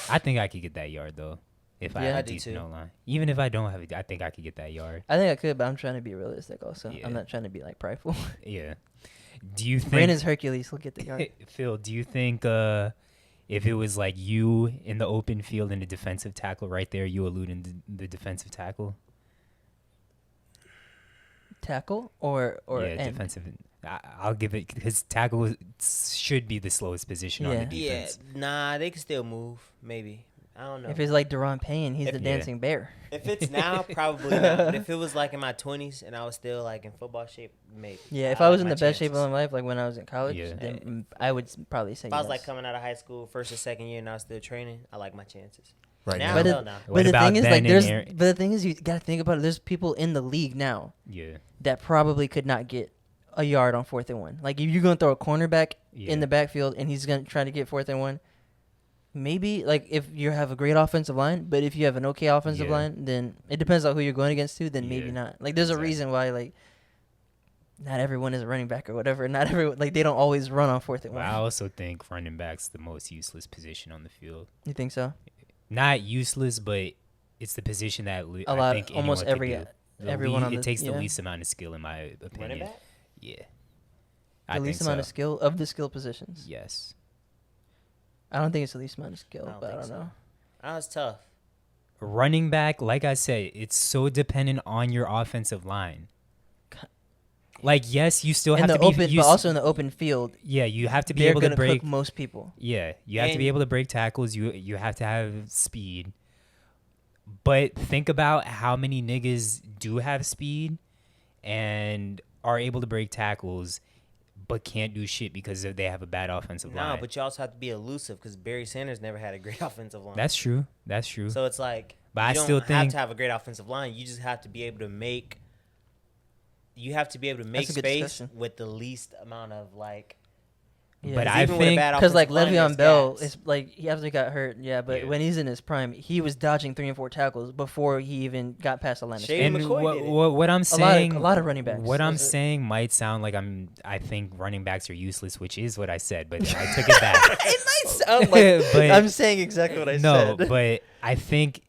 I think I could get that yard though. If I Yeah. had I a do decent too. O-line. Even if I don't have it, I think I could get that yard. I think I could, but I'm trying to be realistic also. Yeah. I'm not trying to be like prideful. Yeah. Do you think Brandon's Hercules. He'll get the yard. Phil, do you think if it was like you in the open field and a defensive tackle right there, you alluding to the defensive tackle? Tackle or yeah, end? defensive. I'll give it because tackle should be the slowest position on the Yeah. defense. Yeah, nah, they can still move. Maybe. I don't know. If it's like Deron Payne, he's If- the Yeah. dancing bear. If it's now, probably not. But if it was like in my 20s and I was still like in football shape, maybe. Yeah, if I I like was in my the best shape of chances. my life, like when I was in college, Yeah. then I would probably say If I was yes. like coming out of high school, first or second year, and I was still training, I like my chances. Right Now, now. But hell no. What But the about thing is, Ben like, and there's. Aaron? But the thing is, you gotta think about it. There's people in the league now Yeah. that probably could not get a yard on 4th and 1. Like if you're gonna throw a cornerback Yeah. in the backfield and he's gonna try to get 4th and 1, maybe like if you have a great offensive line, but if you have an okay offensive Yeah. line, then it depends on who you're going against too. Then maybe Yeah. not. Like there's a Exactly. reason why like not everyone is a running back or whatever. Not everyone like they don't always run on 4th and But 1. I also think running back's the most useless position on the field. You think so? Not useless, but it's the position that A I lot, think almost anyone could every do. The everyone lea- on it the takes the yeah. least amount of skill, in my opinion. Running back? Yeah. The I least think amount so. of skill of the skill positions. Yes. I don't think it's the least amount of skill, I don't but I think don't so. know. Oh, it's tough. Running back, like I said, it's so dependent on your offensive line. Like, yes, you still In have the to be, open, you but s- also in the open field, yeah, you have to be they're able to gonna break. cook most people. Yeah, you have to be And- able to break tackles. You have to have speed. But think about how many niggas do have speed and are able to break tackles, but can't do shit because they have a bad offensive No, line. but you also have to be elusive because Barry Sanders never had a great offensive line. That's true. That's true. So it's like, But you I don't still have think- to have a great offensive line. You just have to be able to make. You have to be able to make That's a good space discussion. with the least amount of like. Yeah. But 'cause I even with a think bad Because like offensive line, Le'Veon Bell there's is gaps. like he after he got hurt, yeah. But Yeah. when he's in his prime, he was dodging 3 and 4 tackles before he even got past the line of Shady scrimmage. and McCoy did it. what I'm saying, a lot of running backs. What I'm Was it- saying might sound like I think running backs are useless, which is what I said, but I took it back. It might sound like But- I'm saying exactly what I No, said. but I think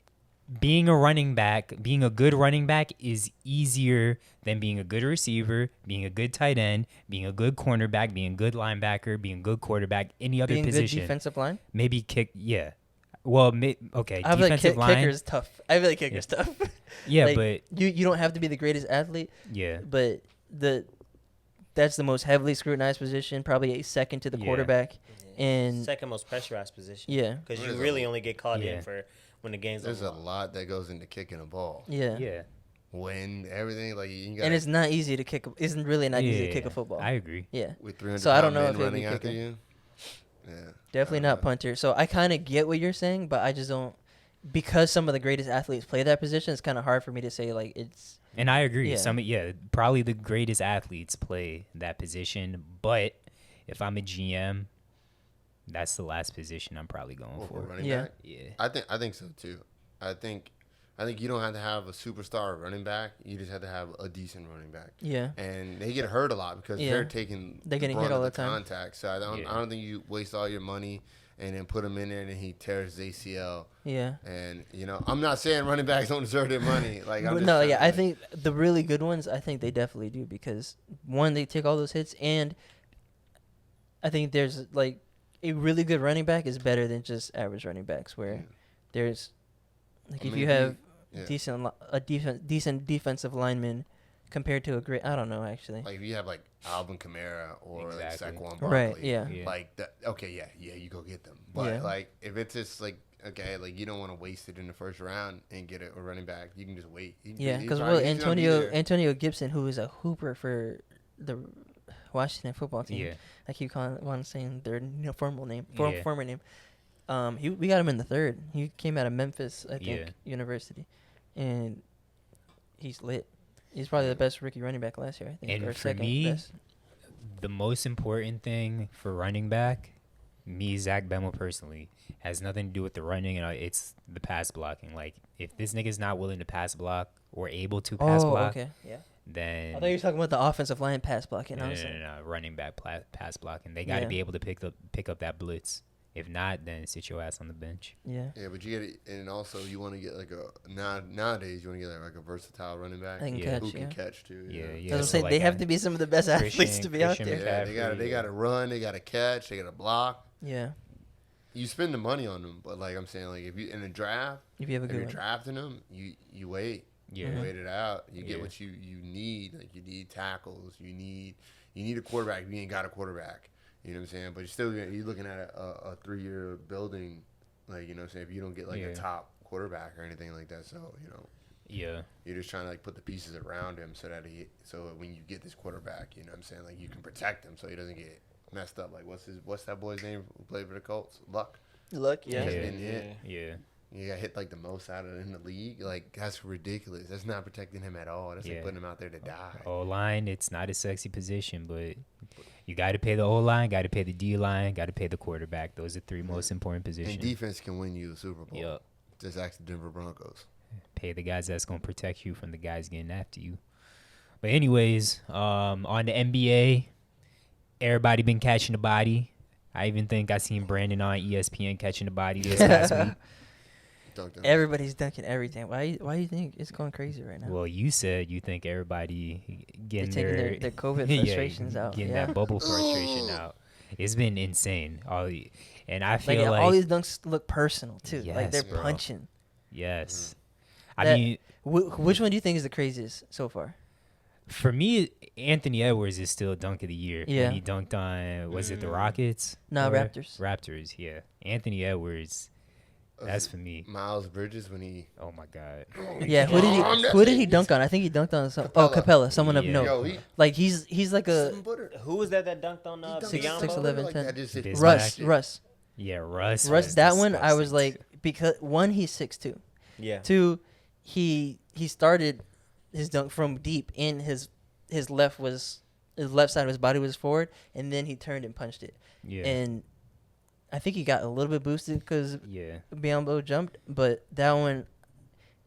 being a running back, being a good running back is easier than being a good receiver, being a good tight end, being a good cornerback, being a good linebacker, being a good quarterback, any other Being good position. defensive line. Maybe kick, yeah. Well, okay, I feel like defensive line. kicker's tough. I feel like kicker's tough. Yeah, Like, but you don't have to be the greatest athlete, yeah, but that's the most heavily scrutinized position, probably a second to the Yeah. quarterback. And Second most pressurized position. yeah, Because you There's a- really only get called Yeah. in for when the game's There's over. a lot that goes into kicking a ball. yeah, yeah, Wind, everything. Like you got and it's not easy to kick. It's really not easy to kick Yeah, a football. I agree. Yeah, with 300 So I don't pound know men if it'd be running after kicking. you. Yeah. definitely not punter. So I kind of get what you're saying, but I just don't because some of the greatest athletes play that position. It's kind of hard for me to say like it's And I agree. Yeah. Probably the greatest athletes play that position. But if I'm a GM, that's the last position I'm probably going Well, for for. running Yeah. back. Yeah. I think so too. I think you don't have to have a superstar running back. You just have to have a decent running back. yeah. And they get hurt a lot because Yeah. they're taking They're getting brunt hit of all the time. contact. So I Yeah. don't think you waste all your money and then put him in there and then he tears his ACL. Yeah. And I'm not saying running backs don't deserve their money. Like I'm But just no, saying, yeah, I like, think the really good ones, I think they definitely do because one, they take all those hits, and I think there's like a really good running back is better than just average running backs. Where Yeah. there's like I if mean, you have yeah. decent defensive lineman compared to a great, I don't know actually. Like if you have like Alvin Kamara or Exactly. like Saquon Right, Barkley, yeah. Yeah. like that. Okay, yeah, you go get them. But Yeah. like if it's just like okay, like you don't want to waste it in the first round and get a running back, you can just wait. Yeah, because probably- he's gonna be there. Antonio Gibson, who is a hooper for the Washington football team. Yeah. I keep saying their formal name, Yeah. former name. We got him in the third. He came out of Memphis, I think, Yeah. University, and he's lit. He's probably the best rookie running back last year, I think, And or for second me, best. The most important thing for running back, me, Zach Bemmel personally, has nothing to do with the running, and it's the pass blocking. Like, if this nigga's not willing to pass block or able to pass block, okay, yeah, then I thought you were talking about the offensive line pass blocking. no, I no, was no, like, no, running back pass blocking. They got to Yeah. be able to pick up that blitz. If not, then sit your ass on the bench. yeah. Yeah, but you get it, and also you want to get like nowadays you want to get like a versatile running back I can Yeah. who catch, can yeah. catch too. Yeah, Yeah, yeah. That's what I'm so saying. like They have a to be some of the best athletes to be out Christian there. Yeah, McCaffrey, they got to run, they got to catch, they got to block. Yeah. You spend the money on them, but like I'm saying, like if you in a draft, If you have a if good you're one. drafting them, you wait. Yeah. You wait it out. You get Yeah. what you need. Like you need tackles. You need a quarterback. You ain't got a quarterback. You know what I'm saying? But you're looking at a 3-year building. Like you know what I'm saying? If you don't get like a top quarterback or anything like that, so Yeah. you're just trying to like put the pieces around him so that when you get this quarterback, you know what I'm saying? Like you can protect him so he doesn't get messed up. Like what's that boy's name who played for the Colts? Luck. Luck, Yeah. yeah. Been hit. Yeah. You got hit like the most out of in the league. Like that's ridiculous. That's not protecting him at all. That's Yeah. like putting him out there to die. O-line, it's not a sexy position, but you got to pay the O-line, got to pay the D-line, got to pay the quarterback. Those are three most important positions. And defense can win you a Super Bowl. Yep. Just ask the Denver Broncos. Pay the guys that's going to protect you from the guys getting after you. But anyways, on the NBA, everybody been catching the body. I even think I seen Brandon on ESPN catching the body this last week. Dunked him. Everybody's dunking everything. Why do you think it's going crazy right now? Well, you said you think everybody getting taking their COVID frustrations out, getting yeah. that bubble frustration out. It's been insane. And I feel like all these dunks look personal too. Like they're Yes, bro. punching. yes. That- I mean, Which one do you think is the craziest so far? for me, Anthony Edwards is still dunk of the year. Yeah. When he dunked on, was it the Rockets? No, Or- Raptors. Raptors, yeah. Anthony Edwards, that's for me. Miles Bridges when he. Oh my God. Yeah, who did he dunk on? I think he dunked on Capella, someone of Yeah. note. Yo, he Like he's like a 7-footer. Who was that dunked on He dunked Biyombo? 6'11", like 10. that, just hit Bismack. Russ. shit. Russ. Yeah, Russ. Russ. was That one I was disgusting. like, because one, he's 6'2". Yeah. Two, he started his dunk from deep in his left side of his body was forward, and then he turned and punched it. Yeah. And I think he got a little bit boosted because Yeah. Biyombo jumped, but that one,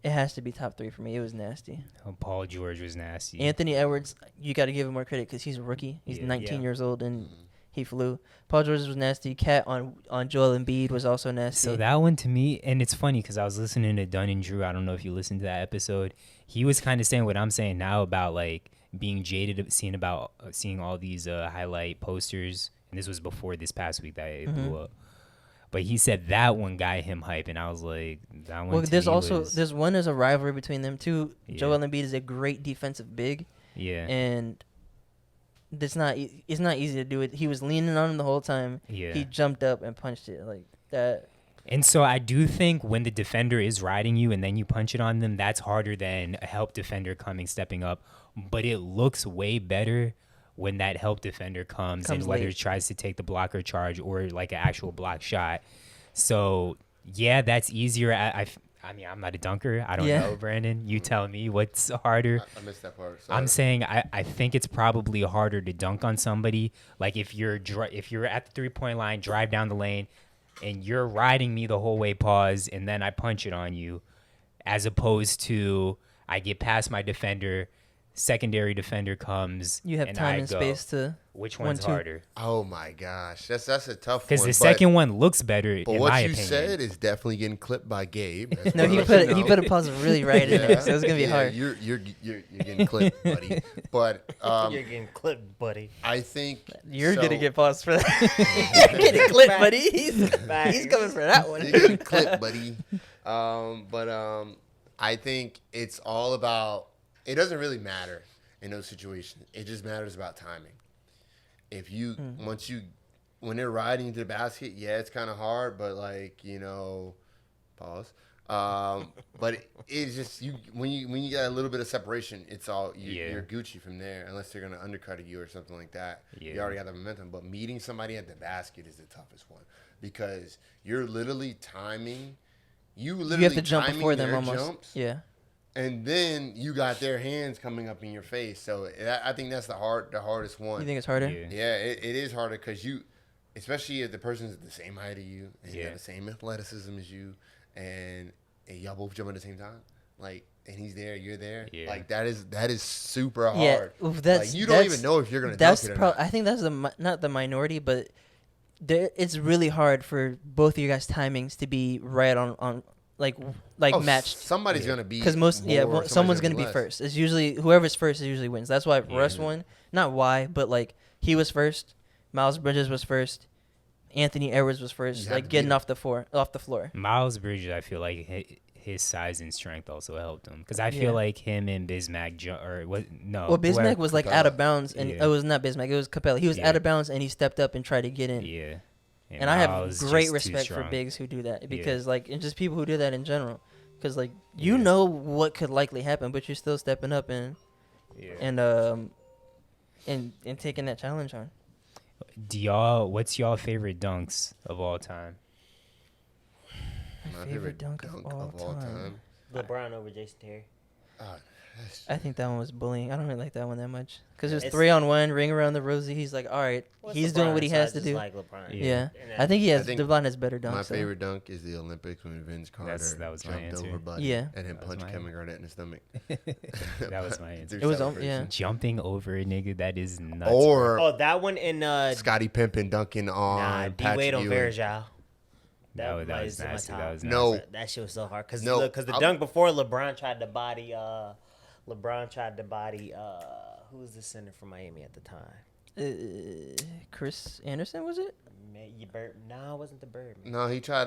it has to be top 3 for me. It was nasty. Paul George was nasty. Anthony Edwards, you got to give him more credit because he's a rookie. He's Yeah. 19 Yeah. years old and he flew. Paul George was nasty. Cat on Joel Embiid was also nasty. So that one to me, and it's funny because I was listening to Dunn and Drew. I don't know if you listened to that episode. He was kind of saying what I'm saying now about like being jaded of seeing all these highlight posters. And this was before this past week that it blew up. But he said that one got him hype, and I was like, that one. well, to there's me also was, there's a rivalry between them too. Yeah. Joel Embiid is a great defensive big, yeah, and it's not easy to do it. He was leaning on him the whole time. yeah. He jumped up and punched it like that. And so I do think when the defender is riding you and then you punch it on them, that's harder than a help defender stepping up. But it looks way better when that help defender comes and whether late. it tries to take the blocker charge or like an actual block shot. So yeah, that's easier. I mean, I'm not a dunker. I don't Yeah. know, Brandon. You tell me what's harder. I missed that part. I'm Sorry. saying I think it's probably harder to dunk on somebody. Like if you're at the 3-point line, drive down the lane, and you're riding me the whole way, pause, and then I punch it on you, as opposed to I get past my defender, secondary defender comes, You have and time I and go. space to. Which 1, one's 2. harder? Oh my gosh, that's a tough one. Because the but- second one looks better, But in what my you opinion. said is definitely getting clipped by Gabe. That's No, what he I put should he know. put a pause really right in there, so it's gonna be yeah, hard. You're getting clipped, buddy. But You're getting clipped, buddy. I think You're so- gonna get paused for that. You're getting clipped, buddy. He's Facts. coming for that one. You're getting clipped, buddy. I think it's all about. It doesn't really matter in those situations. It just matters about timing. If you when they're riding to the basket, yeah, it's kind of hard, but like pause. But it's just when you got a little bit of separation, it's all you're Gucci from there, unless they're gonna undercut you or something like that. Yeah. You already got the momentum. But meeting somebody at the basket is the toughest one because you're literally timing. You You have to jump timing before them their almost. jumps, Yeah. and then you got their hands coming up in your face. So I think that's the hardest one. You think it's harder? Yeah. Yeah, it is harder because especially if the person's the same height as you and you Yeah. got the same athleticism as you, and y'all both jump at the same time. Like and he's there, you're there. Yeah. Like that is super hard. Yeah, oof, that's like you don't even know if you're gonna that's dunk it or not. I think that's not the minority, but it's really hard for both of you guys' timings to be right on like matched. Somebody's gonna be Because someone's gonna be less. first. It's usually whoever's first usually wins. That's why Russ won. Not why, but like he was first. Miles Bridges was first. Anthony Edwards was first. Like getting off the floor. Miles Bridges, I feel like his size and strength also helped him because I feel like him and Bismack Well, Bismack was like Capella. out of bounds, and it was not Bismack. It was Capella. He was out of bounds, and he stepped up and tried to get in. Yeah. And I have Miles great just too respect for strong. bigs who do that because and just people who do that in general, because like you know what could likely happen, but you're still stepping up and taking that challenge on. What's y'all favorite dunks of all time? My favorite dunk of all time. LeBron over Jason Terry. I think that one was bullying. I don't really like that one that much because it was 3-on-1, ring around the rosy. He's like, all right, he's doing what he has to do. Like LeBron. Yeah. I think LeBron has better dunks. My favorite dunk is the Olympics when Vince Carter that was my jumped answer. over Buddy Yeah. and then punched Kevin Garnett in the stomach. That was my answer. It was Jumping over a nigga, that is nuts. Or that one in Scottie Pippen dunking on D Wade on Ewing. Verjao. That was nasty. That was nasty. No. That shit was so hard because No. the dunk before LeBron tried to body who was the center for Miami at the time? Chris Anderson, was it? No, it wasn't the Birdman. No, he tried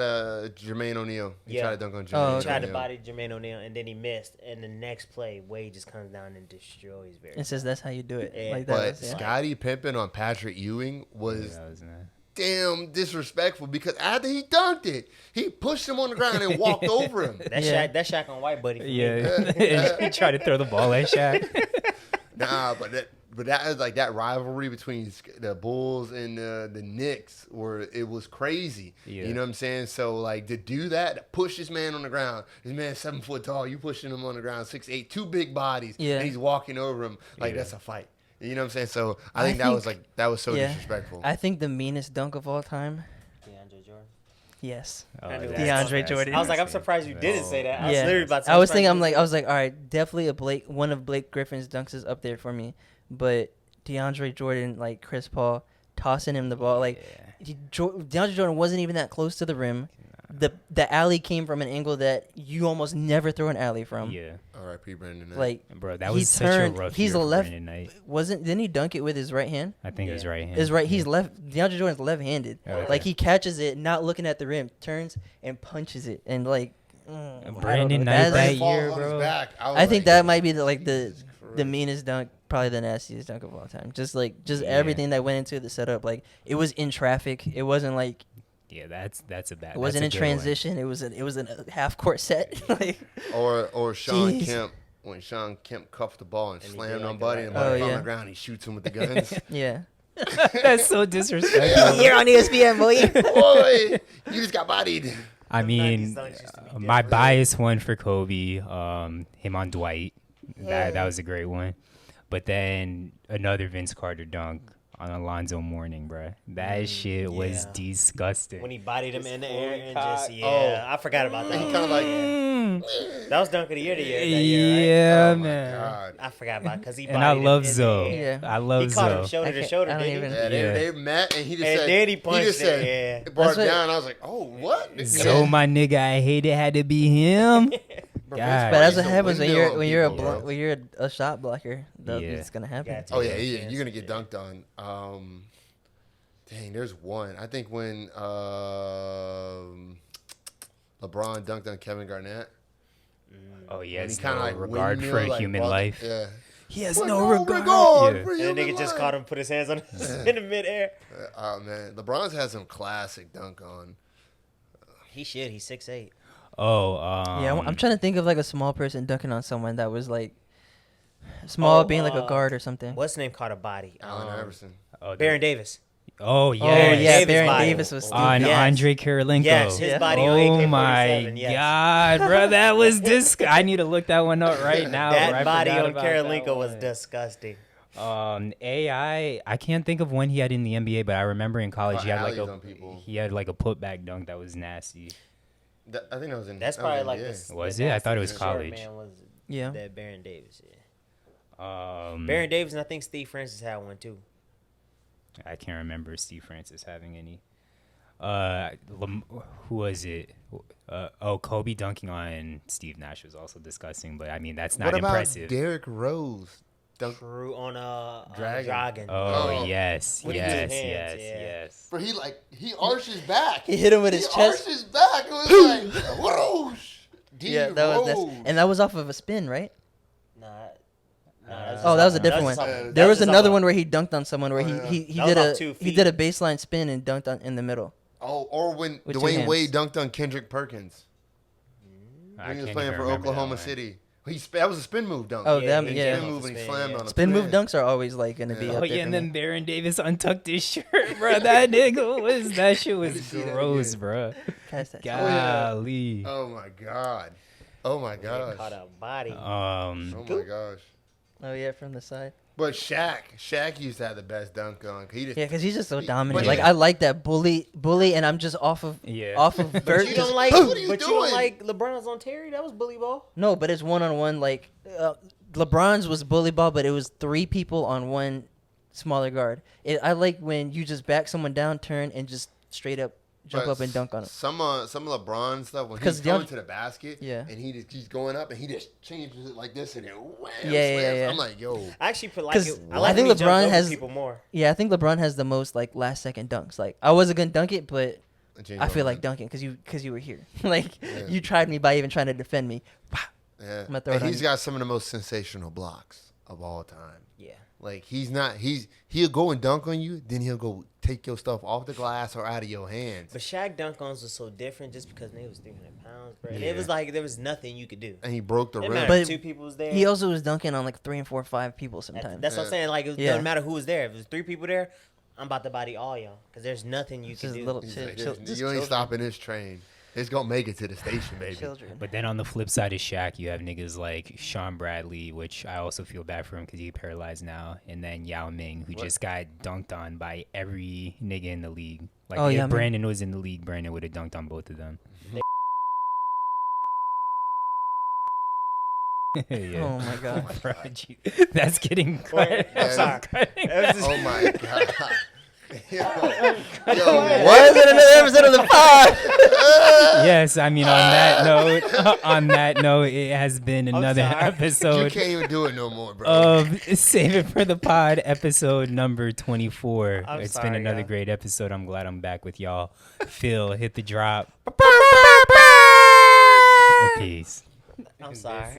Jermaine O'Neal. He tried to dunk on Jermaine. Oh, He tried to body Jermaine O'Neal, and then he missed. And the next play, Wade just comes down and destroys Verjao. It says that's how you do it. Yeah. Like But that. Scottie Pippen on Patrick Ewing was That was nice. damn disrespectful because after he dunked it, he pushed him on the ground and walked over him. That's Shaq on White Buddy. For me. Yeah. He tried to throw the ball at Shaq. Nah, but that is like that rivalry between the Bulls and the Knicks, where it was crazy. Yeah. You know what I'm saying? So like to do that, to push this man on the ground. This man's 7 foot tall. You pushing him on the ground, 6'8", two big bodies. Yeah. And he's walking over him like that's a fight. You know what I'm saying? So I think that was so disrespectful. I think the meanest dunk of all time. DeAndre Jordan. Yes. DeAndre Jordan. I was like, I'm surprised you didn't say that. I was literally about to. I was thinking, I was like, all right, definitely one of Blake Griffin's dunks is up there for me, but DeAndre Jordan, like Chris Paul, tossing him the ball, like DeAndre Jordan wasn't even that close to the rim. The alley came from an angle that you almost never throw an alley from. Yeah. R.I.P. Brandon Knight. Like, Bro, that was such a rough he's year a for left. Brandon Knight. Didn't he dunk it with his right hand? I think it was right hand. His right. He's left. DeAndre Jordan's left-handed. Okay. Like he catches it, not looking at the rim, turns and punches it, and like Brandon Knight That's- that Falls year, on his bro. back. I think that might be the meanest dunk, probably the nastiest dunk of all time. Just everything that went into the setup. Like it was in traffic. It wasn't like Yeah, that's a bad. it wasn't in transition. It was in a half court set. Like or Sean Jeez. Kemp when Sean Kemp cuffed the ball and And he slammed did on like Buddy that. and Buddy Oh, on yeah. the ground. He shoots him with the guns. yeah. That's so disrespectful. You're on ESPN, boy. Boy, you just got bodied. I mean, my bias one for Kobe, him on Dwight. That was a great one. But then another Vince Carter dunk on Alonzo Mourning, bro. That shit was disgusting. When he bodied him in the air and cock. just I forgot about that. He kind of like, That was dunk of the year that year, yeah, oh my man. God. I forgot about because he And I bodied love him in Zoe. the air. Yeah. I love He caught him Zoe. shoulder to shoulder, I don't didn't even- he? Yeah, Yeah. they met and he just And said, then he punched just it, said, yeah. it brought That's it what- down. I was like, oh, what? So my nigga, I hate it had to be him. God. But that's what He's a happens when windmill you're on people, bro. when you're a shot blocker. Yeah. It's gonna happen. Got to. Oh, yeah, you're going to get dunked on. Dang, there's one. I think when LeBron dunked on Kevin Garnett. Oh, he And has he kind of no like regard for windmill, like, human ball- life. Yeah. He has With no regard. Yeah. for And the human nigga just life. caught him, put his hands on in the midair. Oh, man. LeBron's had some classic dunk on. He should. He's 6'8". Oh, Yeah, I'm trying to think of like a small person dunking on someone that was like small, being like a guard or something. What's his name caught a body? Allen Iverson. Oh, Baron Davis. Oh yeah. Oh yeah, Davis Baron body. Davis was stupid. On Yes. Andre Karolinko. Yes, his body on Oh AK-47, my yes. God, bro, that was I need to look that one up right now. That bro. I body forgot on about that Karolinko was one. disgusting. I can't think of when he had in the NBA, but I remember in college he had like alleys on people. a putback dunk that was nasty. I think that was in. That's that probably was like NBA. this. Was it? I thought it was short college. man was Yeah. That Baron Davis. Yeah. Um, Baron Davis and I think Steve Francis had one too. I can't remember Steve Francis having any. Who was it? Kobe dunking on Steve Nash was also disgusting, but I mean that's not what about impressive. Derrick Rose? True on Dragon. Oh, Oh. yes, With his yes, hands, yes, yeah. yes. But he arches back. He hit him with his chest. Arches back. It was like whoosh. Yeah, and that was off of a spin, right? Nah. Oh, that was a different one. There was another one where he dunked on someone where he That was did off a 2 he feet. did a baseline spin and dunked on in the middle. Oh, or when With 2 Dwayne hands. Wade dunked on Kendrick Perkins I when he was can't playing even for remember that Oklahoma one. City. That was a spin move dunk. Oh, Yeah, them, he yeah. Spin move and he slammed on him. Spin move Yeah. dunks are always like gonna be Yeah. up Oh there. yeah, for and me. then Baron Davis untucked his shirt, bro. That nigga was that shit was see that gross, again. bro. Pass that. Golly. Oh my god. Oh my gosh. Caught a body. Oh my gosh. Oh yeah, from the side. But Shaq used to have the best dunk on. He just, Yeah, because he's just so dominant. but Like yeah. I like that bully, and I'm just off of But vert. you just- don't like. What are you But you doing? don't like LeBron's on Terry. That was bully ball. No, but it's 1-on-1. Like LeBron's was bully ball, but it was 3 people on one smaller guard. I like when you just back someone down, turn, and just straight up jump but up and dunk on him. Some of LeBron stuff when 'Cause he's the going other- to the basket, Yeah. and he just keeps going up and he just changes it like this and then wham, Yeah. slams. I'm like, yo, I actually like 'Cause it. I like think when he jumped LeBron over has- people more. Yeah, I think LeBron has the most like last second dunks. Like I wasn't gonna dunk it, but James I feel Harden. like dunking because you were here. Like Yeah. you tried me by even trying to defend me. Yeah. gonna throw And it on he's you. got some of the most sensational blocks of all time. Yeah. Like he'll go and dunk on you, then he'll go take your stuff off the glass or out of your hands. But Shaq dunk-ons was so different just because they was 300 pounds, bro. And Yeah. it was like there was nothing you could do. And he broke the It rim. mattered But if 2 people was there. He also was dunking on like 3 and 4 or 5 people sometimes. That's what I'm saying. Like it Yeah. doesn't matter who was there. If there's 3 people there, I'm about to body all y'all because there's nothing you It's can just do. little He's chi- like, chil- "There's- just you ain't children. stopping this train. It's gonna make it to the station, baby. Children. But then on the flip side of Shaq, you have niggas like Sean Bradley, which I also feel bad for him because he's paralyzed now, and then Yao Ming, who just got dunked on by every nigga in the league. Like Oh, if Yao Ming. Brandon was in the league, Brandon would have dunked on both of them. Yeah. Oh my god. Bro, that's getting Wait, cut. I'm sorry. That was just- Oh my god. Yo, Why what? is it another episode of the pod? Yes, I mean on that note, it has been another sorry. You episode can't even do it no more, bro. of Save It for the Pod, episode number 24. I'm It's sorry, been another y'all. great episode. I'm glad I'm back with y'all. Phil, hit the drop. Peace. I'm sorry.